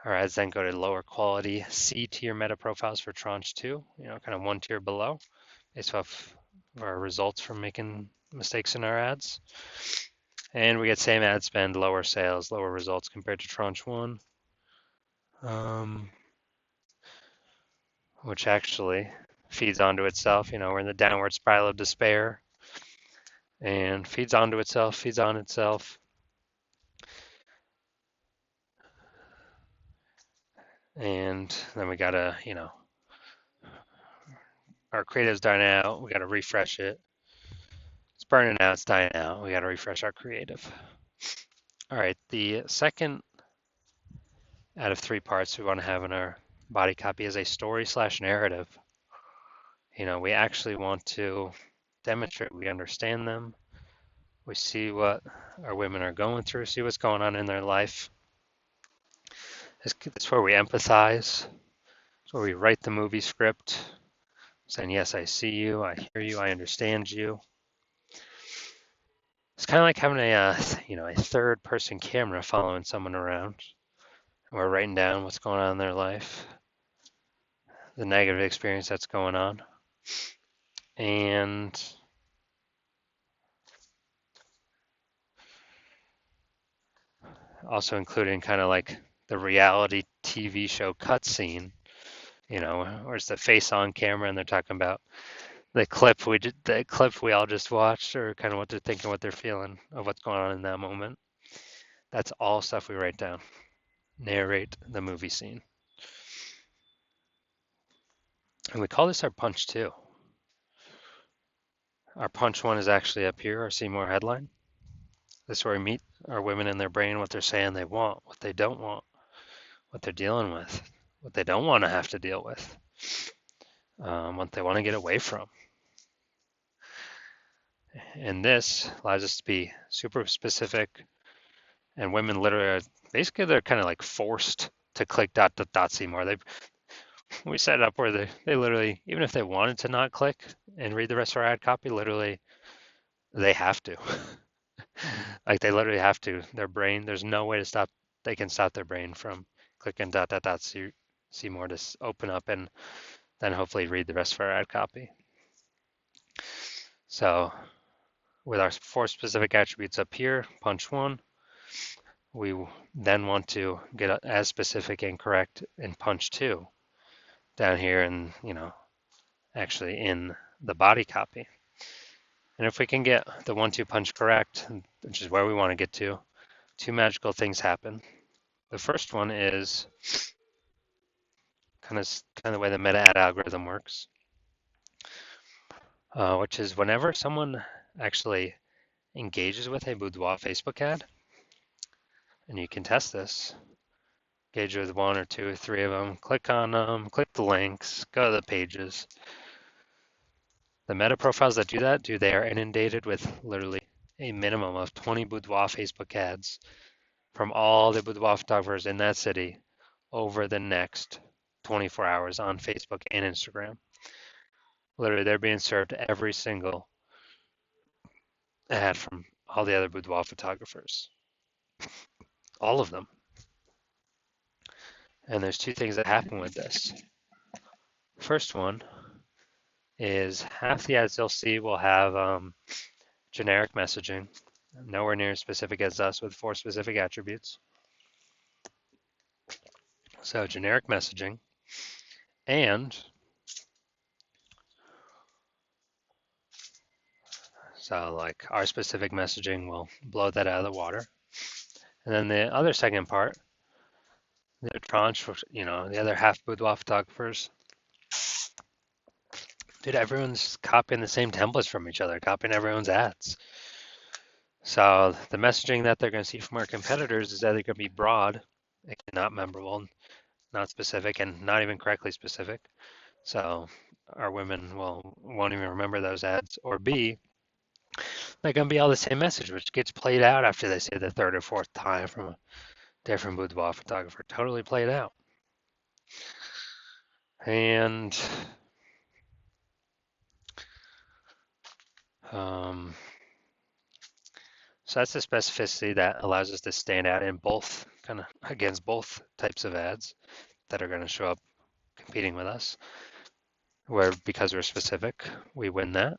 ads then go to lower quality C tier meta profiles for tranche two, kind of one tier below, based off of our results from making mistakes in our ads. And we get same ad spend, lower sales, lower results compared to tranche one, which actually feeds onto itself. We're in the downward spiral of despair and feeds onto itself, feeds on itself. And then we gotta, our creative's dying out. We gotta refresh it. It's burning out, it's dying out. We gotta refresh our creative. All right, the second out of three parts we want to have in our body copy is a story/narrative. We actually want to demonstrate we understand them. We see what our women are going through, see what's going on in their life. It's where we empathize. It's where we write the movie script, saying, yes, I see you, I hear you, I understand you. It's kind of like having a third person camera following someone around. We're writing down what's going on in their life, the negative experience that's going on, and also including kind of like the reality TV show cutscene, where it's the face on camera and they're talking about the clip we all just watched, or kind of what they're thinking, what they're feeling of what's going on in that moment. That's all stuff we write down. Narrate the movie scene. And we call this our punch two. Our punch one is actually up here, our see more headline. This is where we meet our women in their brain, what they're saying they want, what they don't want, what they're dealing with, what they don't want to have to deal with, what they want to get away from. And this allows us to be super specific, and women literally are, basically they're kind of like forced to click ... see more. We set it up where they literally, even if they wanted to not click and read the rest of our ad copy, literally they have to. Like they literally have to. Their brain, there's no way to stop. They can stop their brain from clicking ... see more to open up and then hopefully read the rest of our ad copy. So with our four specific attributes up here, punch one, we then want to get as specific and correct in punch two down here and, actually in the body copy. And if we can get the 1-2 punch correct, which is where we want to get to, two magical things happen. The first one is kind of the way the meta ad algorithm works, which is whenever someone actually engages with a Boudoir Facebook ad, and you can test this, engage with one or two or three of them, click on them, click the links, go to the pages. The meta profiles that do that, they are inundated with literally a minimum of 20 Boudoir Facebook ads from all the Boudoir photographers in that city over the next 24 hours on Facebook and Instagram. Literally, they're being served every single ad from all the other Boudoir photographers. All of them. And there's two things that happen with this. First one is half the ads you'll see will have generic messaging, nowhere near as specific as us with 4 specific attributes. So generic messaging, and so like our specific messaging will blow that out of the water. And then the other second part, the tranche, the other half boudoir photographers, dude, everyone's copying the same templates from each other, copying everyone's ads. So the messaging that they're going to see from our competitors is either going to be broad, not memorable, not specific, and not even correctly specific. So our women won't even remember those ads. Or B, they're going to be all the same message, which gets played out after they say the third or fourth time from a different boudoir photographer. Totally played out. And so that's the specificity that allows us to stand out in both, kind of against both types of ads that are going to show up competing with us, where because we're specific, we win that.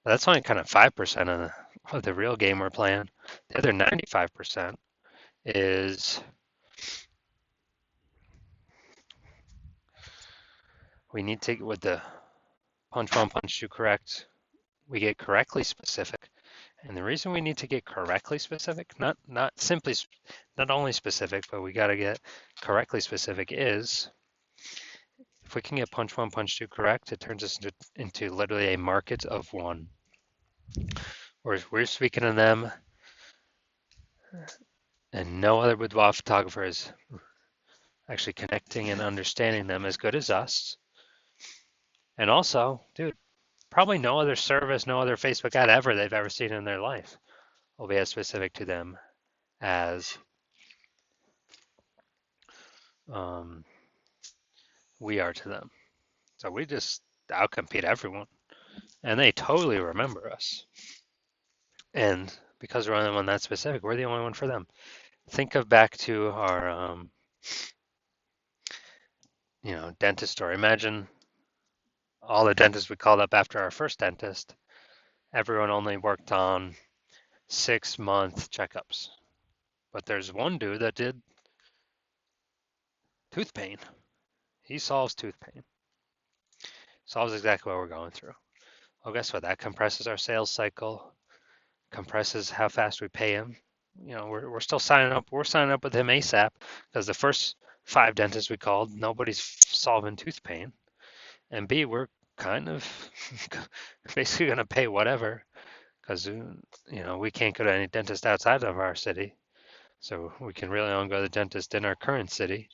But that's only kind of 5% of the real game we're playing. The other 95% is we need to, with the punch one, punch two correct, we get correctly specific. And the reason we need to get correctly specific, not only specific, but we got to get correctly specific is, if we can get punch one, punch two correct, it turns us into literally a market of one. We're speaking to them, and no other boudoir photographer is actually connecting and understanding them as good as us. And also, dude, probably no other service, no other Facebook ad ever they've ever seen in their life will be as specific to them as we are to them. So we just outcompete everyone, and they totally remember us. And because we're only one that specific, we're the only one for them. Think of back to our, dentist story. Imagine all the dentists we called up after our first dentist. Everyone only worked on 6-month checkups, but there's one dude that did tooth pain. He solves tooth pain. Solves exactly what we're going through. Well, guess what? That compresses our sales cycle, compresses how fast we pay him. We're still signing up. We're signing up with him ASAP because the first 5 dentists we called, nobody's solving tooth pain. And B, we're kind of basically going to pay whatever because, we can't go to any dentist outside of our city. So we can really only go to the dentist in our current city.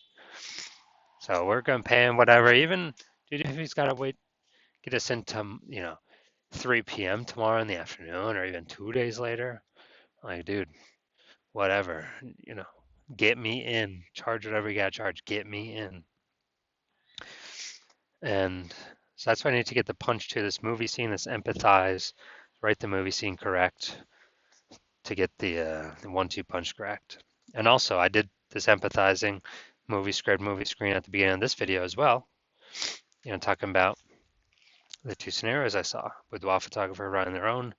So we're going to pay him whatever, even if he's got to get us into, 3 p.m. tomorrow in the afternoon or even 2 days later. Like, dude, whatever, get me in, charge whatever you got to charge, get me in. And so that's why I need to get the punch to this movie scene, this empathize, write the movie scene correct to get the 1-2 punch correct. And also I did this empathizing movie script, movie screen at the beginning of this video as well, talking about the 2 scenarios I saw. Boudoir photographer running their own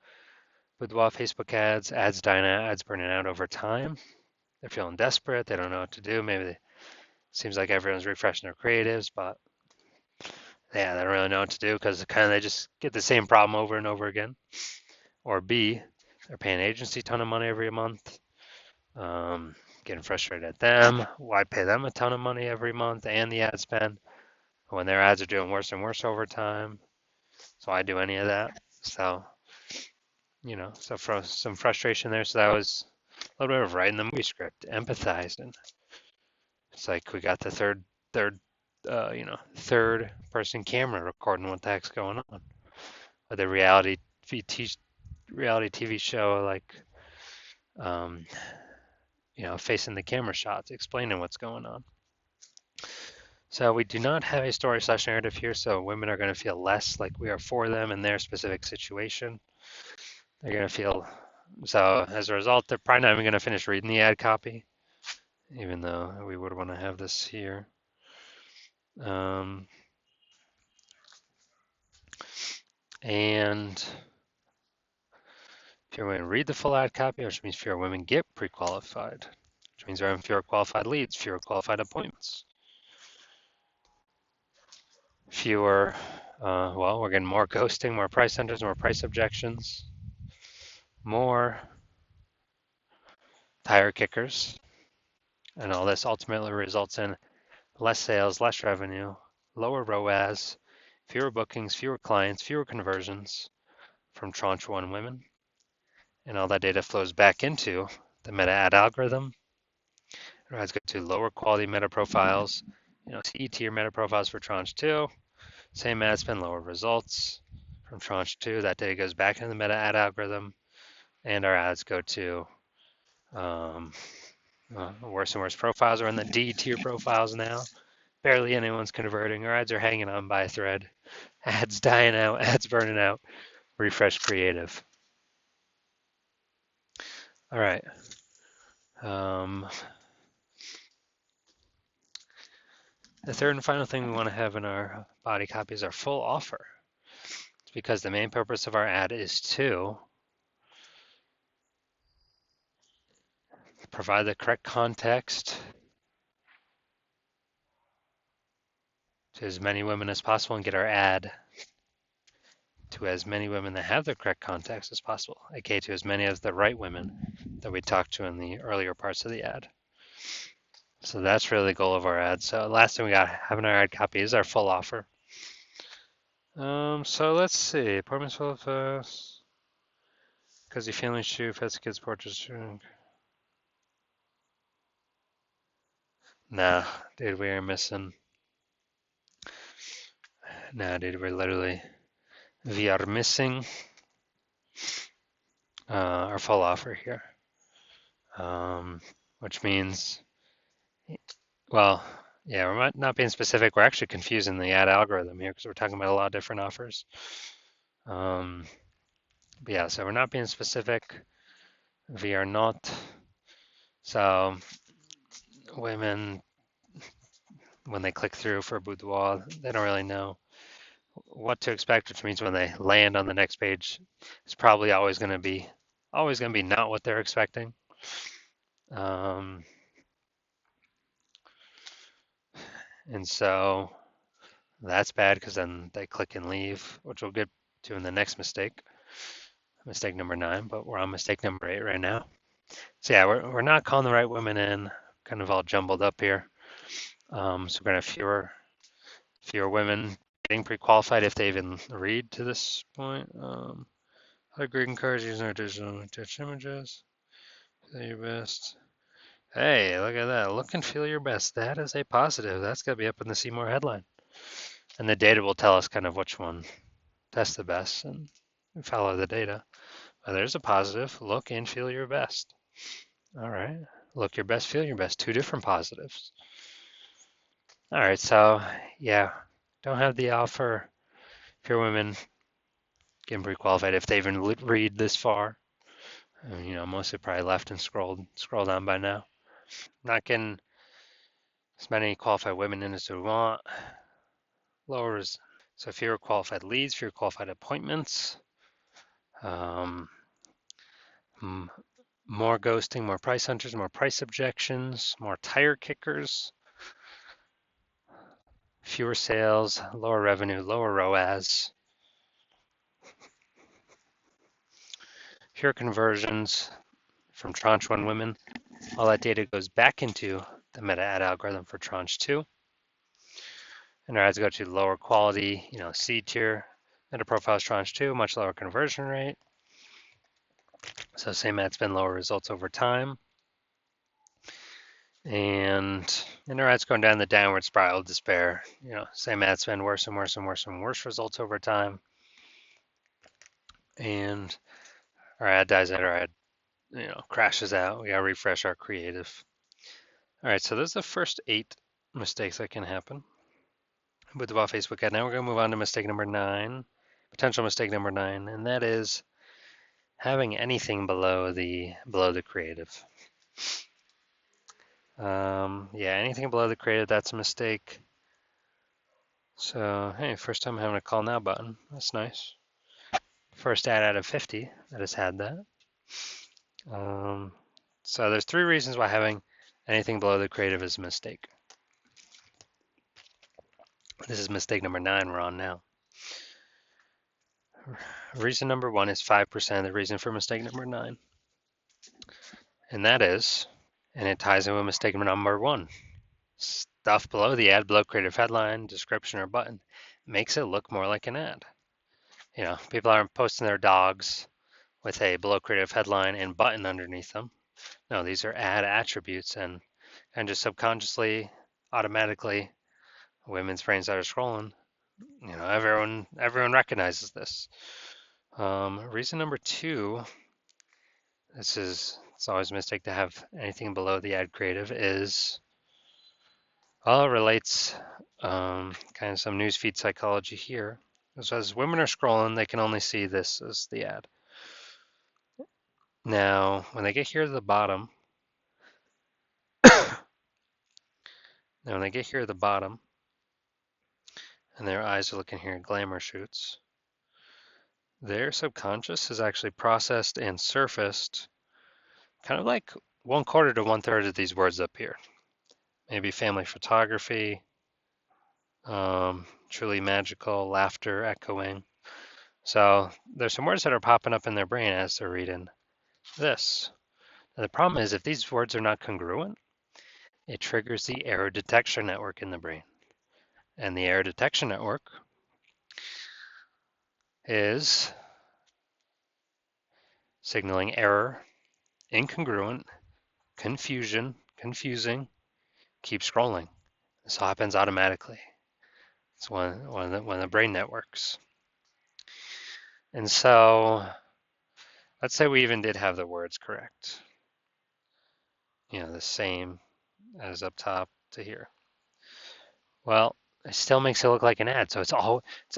boudoir Facebook ads dying out, ads burning out over time. They're feeling desperate. They don't know what to do. Maybe it seems like everyone's refreshing their creatives, but yeah, they don't really know what to do because they just get the same problem over and over again. Or B, they're paying agency a ton of money every month, getting frustrated at them. Why pay them a ton of money every month and the ad spend when their ads are doing worse and worse over time? So I do any of that. So, so some frustration there. So that was a little bit of writing the movie script, empathizing. It's like we got the third person camera recording what the heck's going on. With a reality TV show, like, facing the camera shots, explaining what's going on. So we do not have a story/narrative here, so women are going to feel less like we are for them in their specific situation. They're going to feel, so as a result, they're probably not even going to finish reading the ad copy, even though we would want to have this here. And fewer women read the full ad copy, which means fewer women get pre-qualified, which means there are fewer qualified leads, fewer qualified appointments. Fewer, well, we're getting more ghosting, more price centers, more price objections, more tire kickers, and all this ultimately results in less sales, less revenue, lower ROAS, fewer bookings, fewer clients, fewer conversions from tranche one women. And all that data flows back into the meta ad algorithm. It has go to lower quality meta profiles, C tier meta profiles for tranche two, same ad spend, lower results from tranche two. That data goes back into the meta ad algorithm, and our ads go to worse and worse profiles. We're in the D tier profiles now. Barely anyone's converting. Our ads are hanging on by a thread. Ads dying out, ads burning out. Refresh creative. All right. The third and final thing we want to have in our body copy is our full offer. It's because the main purpose of our ad is to provide the correct context to as many women as possible and get our ad to as many women that have the correct context as possible, aka to as many as the right women that we talked to in the earlier parts of the ad. So that's really the goal of our ad. So last thing we got having our ad copy is our full offer. So let's see. Appointments full of us. Because you feeling shoe, fast kids portraits. Nah, dude, we are missing. Nah, dude, we are missing our full offer here. Which means, well, yeah, we're not being specific. We're actually confusing the ad algorithm here because we're talking about a lot of different offers. But yeah, so we're not being specific. We are not. So women, when they click through for Boudoir, they don't really know what to expect, which means when they land on the next page, it's probably always going to be not what they're expecting. And so that's bad because then they click and leave, which we'll get to in the next mistake number 9, but we're on mistake number 8 right now. So yeah, we're not calling the right women in, kind of all jumbled up here. So we're gonna have fewer women getting pre-qualified if they even read to this point. I agree, encourage using our digital touch images. Feel your best. Hey, look at that. Look and feel your best. That is a positive. That's got to be up in the See More headline. And the data will tell us kind of which one tests the best and follow the data. But there's a positive. Look and feel your best. All right. Look your best, feel your best. 2 different positives. All right. So, yeah, don't have the offer. Fewer women getting pre-qualified if they even read this far. Mostly probably left and scrolled on by now. Not getting as many qualified women in as we want. Lowers, so fewer qualified leads, fewer qualified appointments. More ghosting, more price hunters, more price objections, more tire kickers. Fewer sales, lower revenue, lower ROAS. Fewer conversions from tranche 1 women. All that data goes back into the meta ad algorithm for tranche 2. And our ads go to lower quality, C tier meta profiles tranche 2, much lower conversion rate. So same ad spend, lower results over time. And our ads going down the downward spiral of despair. Same ad spend, worse and worse and worse and worse results over time. And our ad dies out, our ad, crashes out. We gotta refresh our creative. All right, so those are the first 8 mistakes that can happen with the Boudoir Facebook ad. Now we're gonna move on to mistake number 9, potential mistake number 9, and that is having anything below the creative. Yeah, anything below the creative, that's a mistake. So, hey, first time having a call now button. That's nice. first ad out of 50 that has had that. So there's 3 reasons why having anything below the creative is a mistake. This is mistake number 9 we're on now. Reason number 1 is 5% of the reason for mistake number 9. And that is, and it ties in with mistake number 1, stuff below the ad, below creative headline, description, or button, makes it look more like an ad. You know, people aren't posting their dogs with a below creative headline and button underneath them. No, these are ad attributes, and just subconsciously, automatically, women's brains that are scrolling, you know, everyone recognizes this. Reason number 2, it's always a mistake to have anything below the ad creative, is, well, it relates kind of some newsfeed psychology here. So as women are scrolling, they can only see this as the ad. Now, when they get here to the bottom, and their eyes are looking here at Glamour shoots, their subconscious is actually processed and surfaced kind of like 1/4 to 1/3 of these words up here. Maybe family photography, truly magical, laughter, echoing. So there's some words that are popping up in their brain as they're reading this. Now, the problem is if these words are not congruent, it triggers the error detection network in the brain. And the error detection network is signaling error, incongruent, confusion, confusing, keep scrolling. This happens automatically. It's one of the brain networks. And so let's say we even did have the words correct. You know, the same as up top to here. Well, it still makes it look like an ad. So it's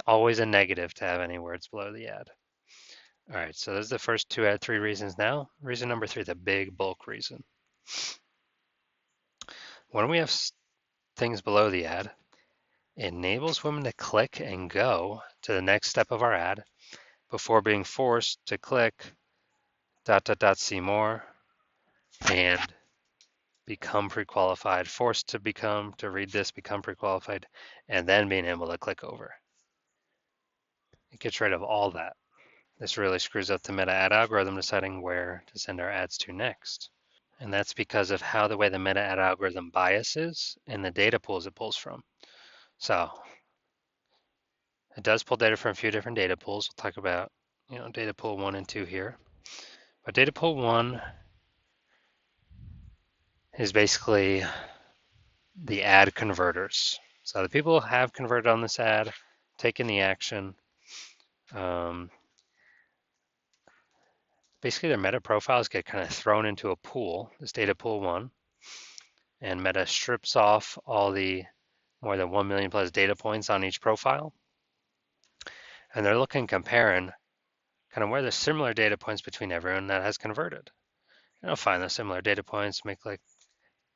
always a negative to have any words below the ad. All right, so those are the first 2 out of 3 reasons now. Reason number 3, the big bulk reason. When we have things below the ad, it enables women to click and go to the next step of our ad before being forced to click ... see more and become pre-qualified, forced to read this, become pre-qualified, and then being able to click over. It gets rid of all that. This really screws up the meta ad algorithm deciding where to send our ads to next. And that's because of how the way the meta ad algorithm biases and the data pools it pulls from. So it does pull data from a few different data pools. We'll talk about, you know, data pool 1 and 2 here. But data pool 1 is basically the ad converters. So the people have converted on this ad, taken the action. Basically, their meta profiles get kind of thrown into a pool, this data pool 1, and Meta strips off all the more than 1 million plus data points on each profile. And they're looking, comparing kind of where there's similar data points between everyone that has converted. And they'll find those similar data points, make like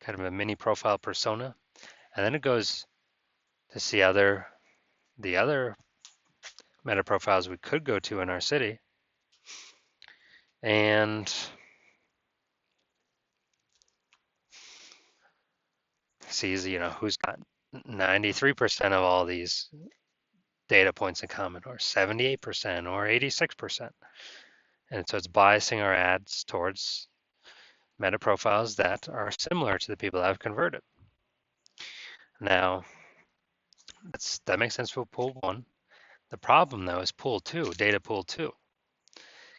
kind of a mini profile persona. And then it goes to see the other meta profiles we could go to in our city and sees, you know, who's got 93% of all these data points in common, or 78% or 86%. And so it's biasing our ads towards meta profiles that are similar to the people that have converted. Now, that makes sense for pool 1. The problem though is pool 2, data pool 2,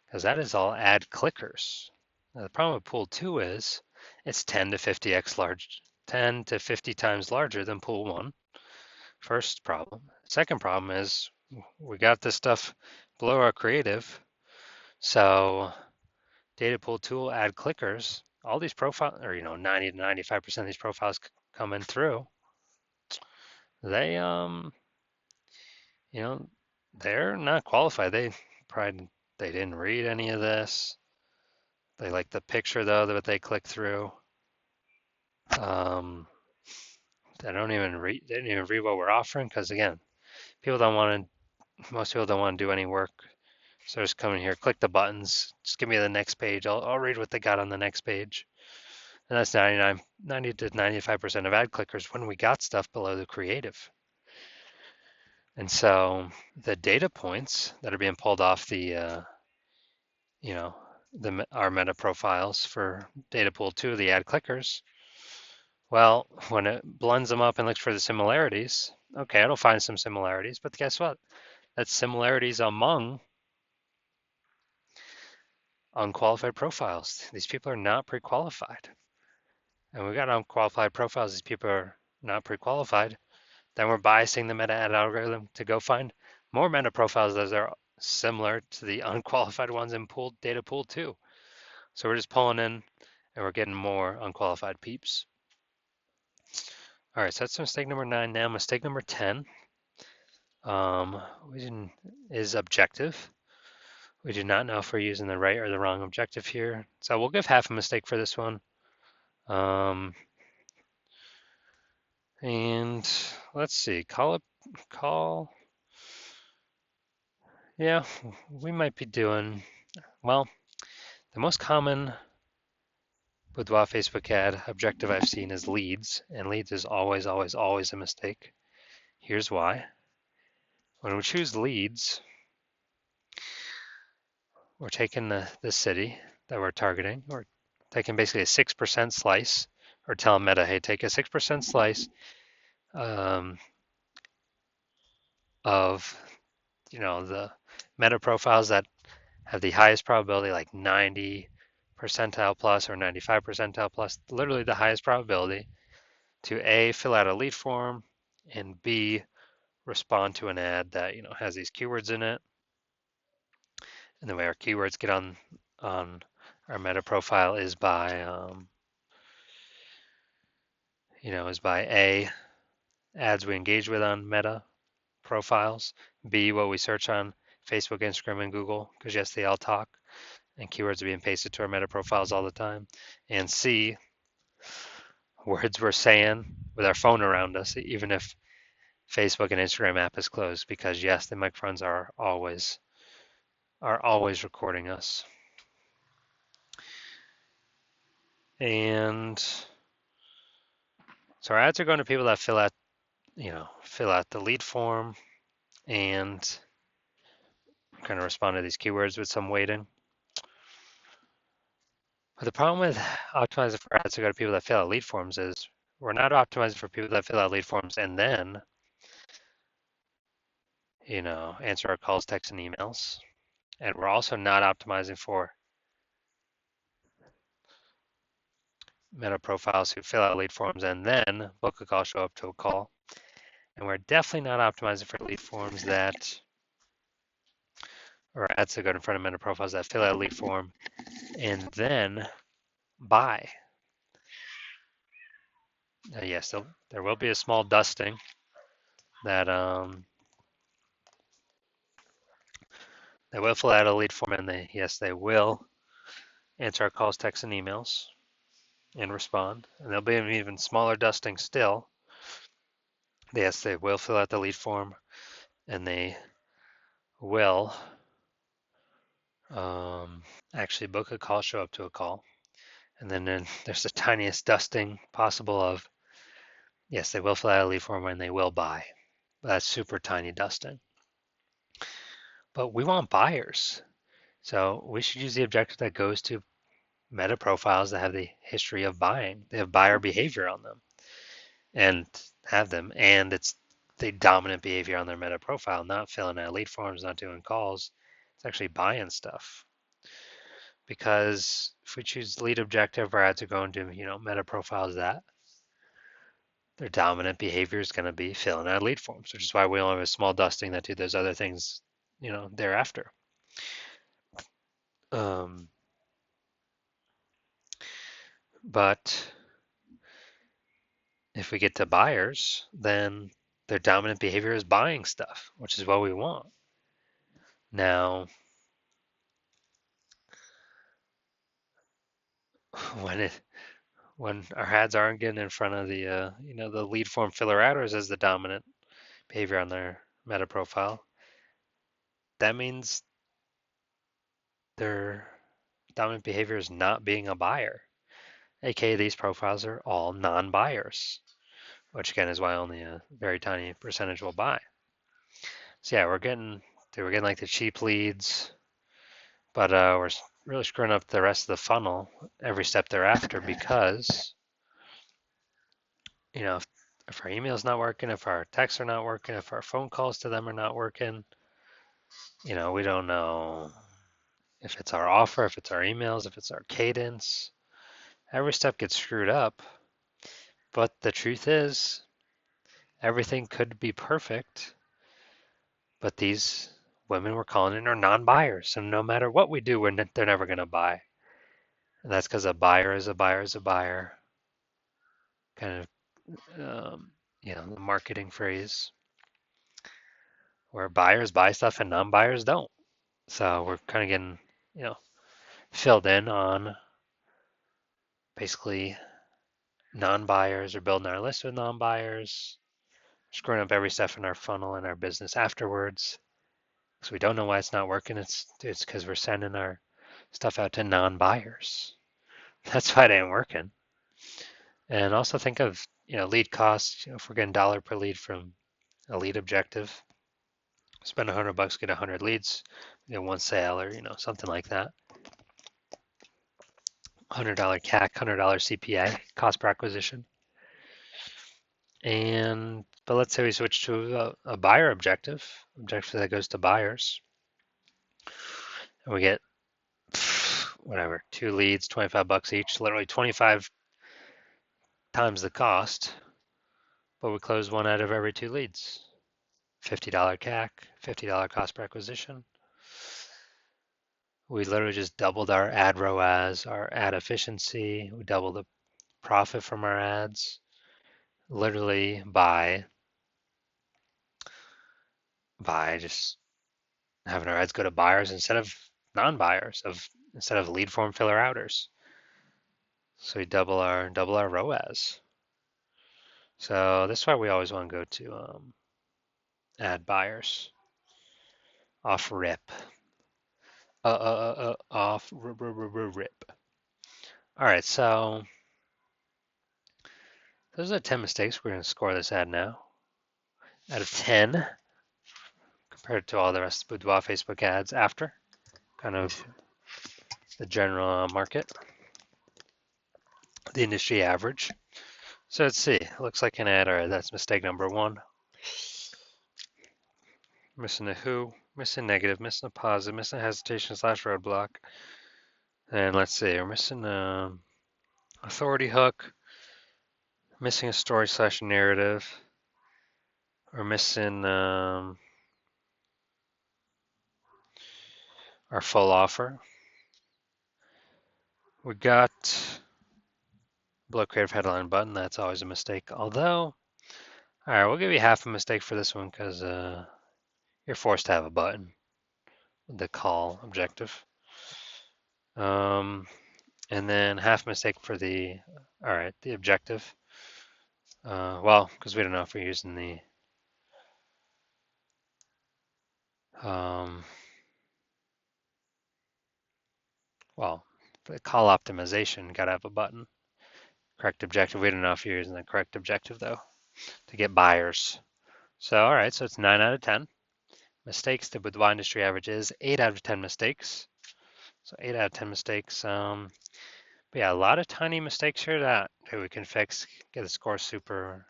because that is all ad clickers. Now, the problem with pool 2 is it's 10 to 50x large, 10 to 50 times larger than pool 1. First problem. Second problem is we got this stuff below our creative. So data pool 2 ad clickers, all these profiles, or 90 to 95% of these profiles coming through, they they're not qualified. They didn't read any of this. They like the picture though that they click through. They didn't even read what we're offering, because again, most people don't want to do any work So just come in here, click the buttons, just give me the next page. I'll read what they got on the next page. And that's 90 to 95% of ad clickers when we got stuff below the creative. And so the data points that are being pulled off the, our meta profiles for data pool 2, the ad clickers, well, when it blends them up and looks for the similarities, okay, it'll find some similarities, but guess what? That's similarities among unqualified profiles. These people are not pre-qualified. And we got unqualified profiles, these people are not pre-qualified. Then we're biasing the meta ad algorithm to go find more meta profiles that are similar to the unqualified ones in data pool 2. So we're just pulling in and we're getting more unqualified peeps. All right, so that's mistake number 9. Now mistake number 10 is objective. We do not know if we're using the right or the wrong objective here. So we'll give half a mistake for this one. And let's see, yeah, we might be doing, well, the most common Boudoir Facebook ad objective I've seen is leads, and leads is always, always, always a mistake. Here's why. When we choose leads, we're taking the city that we're targeting, or taking basically a 6% slice, or telling Meta, hey, take a 6% slice of the meta profiles that have the highest probability, like 90 percentile plus or 95 percentile plus, literally the highest probability, to A, fill out a lead form, and B, respond to an ad that has these keywords in it. And the way our keywords get on our meta profile is by A, ads we engage with on meta profiles, B, what we search on Facebook, Instagram, and Google, because yes, they all talk, and keywords are being pasted to our meta profiles all the time, and C, words we're saying with our phone around us, even if Facebook and Instagram app is closed, because yes, the microphones are always recording us. And so our ads are going to people that fill out the lead form and kind of respond to these keywords with some weighting. But the problem with optimizing for ads to go to people that fill out lead forms is we're not optimizing for people that fill out lead forms and then answer our calls, texts, and emails. And we're also not optimizing for meta profiles who fill out lead forms and then book a call, show up to a call. And we're definitely not optimizing for lead forms or ads that go in front of meta profiles that fill out a lead form and then buy. Yes, there will be a small dusting that they will fill out a lead form and they will answer our calls, texts, and emails and respond. And there'll be an even smaller dusting still. Yes, they will fill out the lead form and they will actually book a call, show up to a call. And then there's the tiniest dusting possible of, yes, they will fill out a lead form and they will buy. That's super tiny dusting. But we want buyers. So we should use the objective that goes to meta profiles that have the history of buying. They have buyer behavior on them and it's the dominant behavior on their meta profile, not filling out lead forms, not doing calls. It's actually buying stuff. Because if we choose lead objective, our ads are going to, meta profiles that their dominant behavior is going to be filling out lead forms, which is why we only have a small dusting that do those other things, thereafter. But if we get to buyers, then their dominant behavior is buying stuff, which is what we want. Now, when our ads aren't getting in front of the the lead form filler adders as the dominant behavior on their meta profile, that means their dominant behavior is not being a buyer, aka these profiles are all non-buyers, which again is why only a very tiny percentage will buy. So yeah, we're getting like the cheap leads, but we're really screwing up the rest of the funnel every step thereafter because, you know, if our email's not working, if our texts are not working, if our phone calls to them are not working, you know, we don't know if it's our offer, if it's our emails, if it's our cadence. Every step gets screwed up. But the truth is, everything could be perfect, but these women we're calling in are non-buyers. And no matter what we do, they're never going to buy. And that's because a buyer is a buyer is a buyer. Kind of, the marketing phrase where buyers buy stuff and non-buyers don't. So we're kind of getting, filled in on basically non-buyers or building our list with non-buyers, screwing up every step in our funnel and our business afterwards. So we don't know why it's not working. It's because we're sending our stuff out to non-buyers. That's why it ain't working. And also think of lead costs. If we're getting $1 per lead from a lead objective, spend $100, get 100 leads, get one sale or something like that. $100 CAC, $100 CPA, cost per acquisition. But let's say we switch to a buyer objective that goes to buyers, and we get whatever 2 leads, $25 each, literally 25 times the cost, but we close 1 out of every 2 leads. $50 CAC, $50 cost per acquisition. We literally just doubled our ad ROAS, our ad efficiency. We doubled the profit from our ads, literally by just having our ads go to buyers instead of non-buyers, instead of lead form filler outers. So we double our ROAS. So this is why we always want to go to ad buyers off rip. Off rip. All right, so those are 10 mistakes. We're going to score this ad now out of 10 compared to all the rest of Boudoir Facebook ads after, kind of the general market, the industry average. So let's see. Looks like an ad. All right, that's mistake number 1. Missing a who, missing negative, missing a positive, missing a hesitation / roadblock. And let's see, we're missing authority hook, missing a story / narrative. We're missing our full offer. We got below creative headline button. That's always a mistake. Although, all right, we'll give you half a mistake for this one because you're forced to have a button with the call objective. And then half mistake for the objective. Well, because we don't know if we're using the for the call optimization, got to have a button. Correct objective, we don't know if you're using the correct objective though to get buyers. So all right, so it's 9 out of 10. Mistakes, the Boudoir industry average is 8 out of 10 mistakes. So 8 out of 10 mistakes. But yeah, a lot of tiny mistakes here that we can fix, get the score super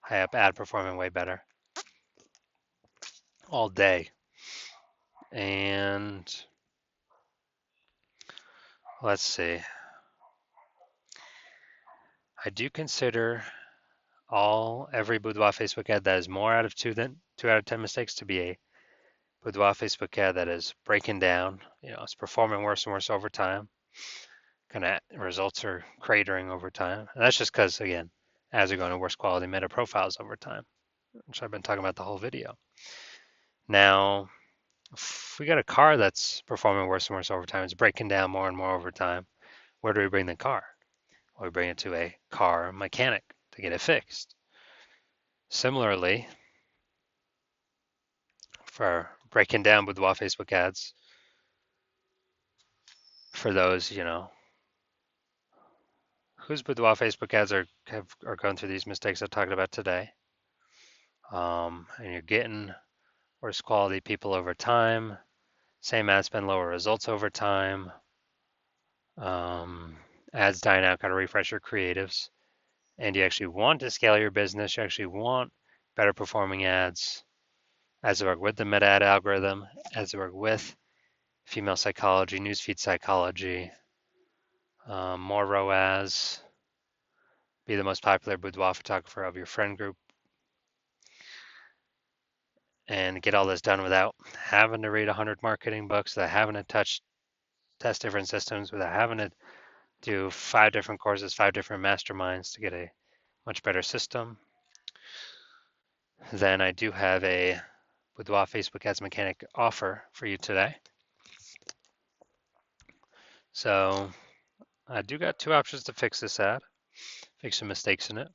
high up, ad performing way better all day. And let's see. I do consider every Boudoir Facebook ad that is more out of 2 out of 10 mistakes to be a Boudoir Facebook ad that is breaking down. It's performing worse and worse over time. Kind of results are cratering over time. And that's just because, again, ads are going to worse quality meta profiles over time, which I've been talking about the whole video. Now, if we got a car that's performing worse and worse over time, it's breaking down more and more over time, where do we bring the car? Well, we bring it to a car mechanic to get it fixed. Similarly, for breaking down Boudoir Facebook ads, for those, you know, whose Boudoir Facebook ads are going through these mistakes I'm talking about today. And you're getting worse quality people over time, same ad spend, lower results over time, ads dying out, got to refresh your creatives, and you actually want to scale your business, you actually want better performing ads, as they work with the meta ad algorithm, as they work with female psychology, newsfeed psychology, more ROAS, be the most popular boudoir photographer of your friend group, and get all this done without having to read 100 marketing books, without having to test different systems, without having to do 5 different courses, 5 different masterminds to get a much better system. Then I do have a Boudoir Facebook Ads Mechanic offer for you today. So I do got 2 options to fix this ad, fix some mistakes in it.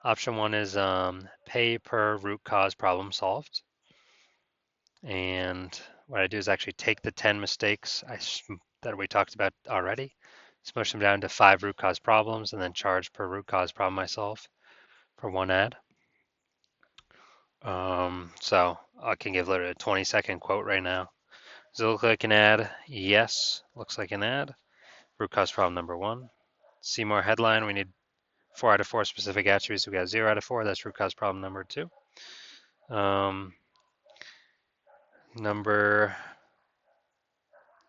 Option 1 is pay per root cause problem solved. And what I do is actually take the 10 mistakes that we talked about already, smush them down to 5 root cause problems, and then charge per root cause problem I solve for one ad. So I can give literally a 20-second quote right now. Does it look like an ad? Yes, looks like an ad. Root cause problem number 1. See more headline. We need 4 out of 4 specific attributes. We got 0 out of 4. That's root cause problem number 2.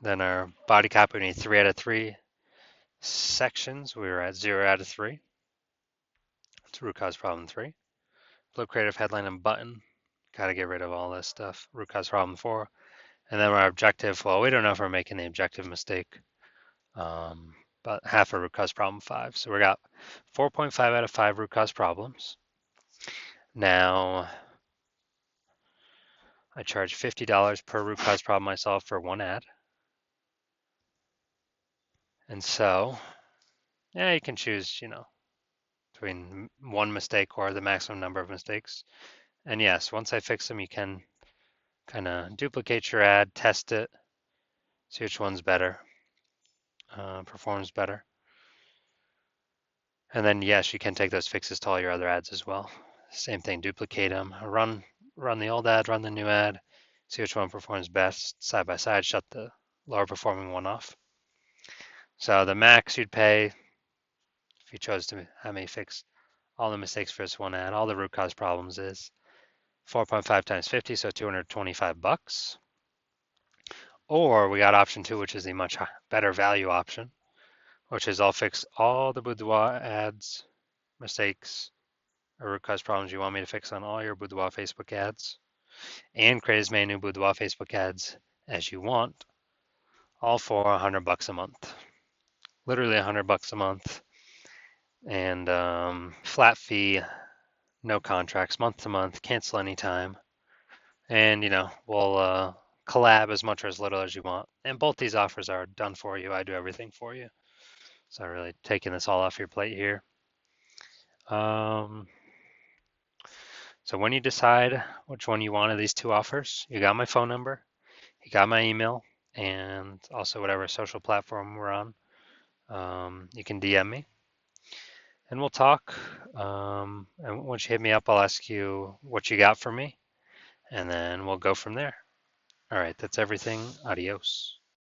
Then our body copy, we need 3 out of 3 sections. We were at 0 out of 3. It's root cause problem 3. Blue creative headline and button. Got to get rid of all this stuff. Root cause problem 4. And then our objective, well, we don't know if we're making the objective mistake, but half a root cause problem 5. So we got 4.5 out of 5 root cause problems. Now, I charge $50 per root cause problem I solve for one ad. And so, yeah, you can choose, you know, between one mistake or the maximum number of mistakes. And yes, once I fix them, you can kind of duplicate your ad, test it, see which one's better, performs better. And then yes, you can take those fixes to all your other ads as well. Same thing, duplicate them, run the old ad, run the new ad, see which one performs best side by side, shut the lower performing one off. So the max you'd pay if you chose to have me fix all the mistakes for this one ad, all the root cause problems, is 4.5 times 50, so $225. Or we got option 2, which is the much better value option, which is I'll fix all the Boudoir ads, mistakes, or root cause problems you want me to fix on all your Boudoir Facebook ads, and create as many new Boudoir Facebook ads as you want, all for $100 a month. Literally $100 a month, and flat fee, no contracts, month to month, cancel anytime, and you know, we'll collab as much or as little as you want. And both these offers are done for you. I do everything for you. So really taking this all off your plate here. So when you decide which one you want of these 2 offers, you got my phone number, you got my email, and also whatever social platform we're on. You can DM me and we'll talk. And once you hit me up, I'll ask you what you got for me, and then we'll go from there. All right, that's everything. Adios.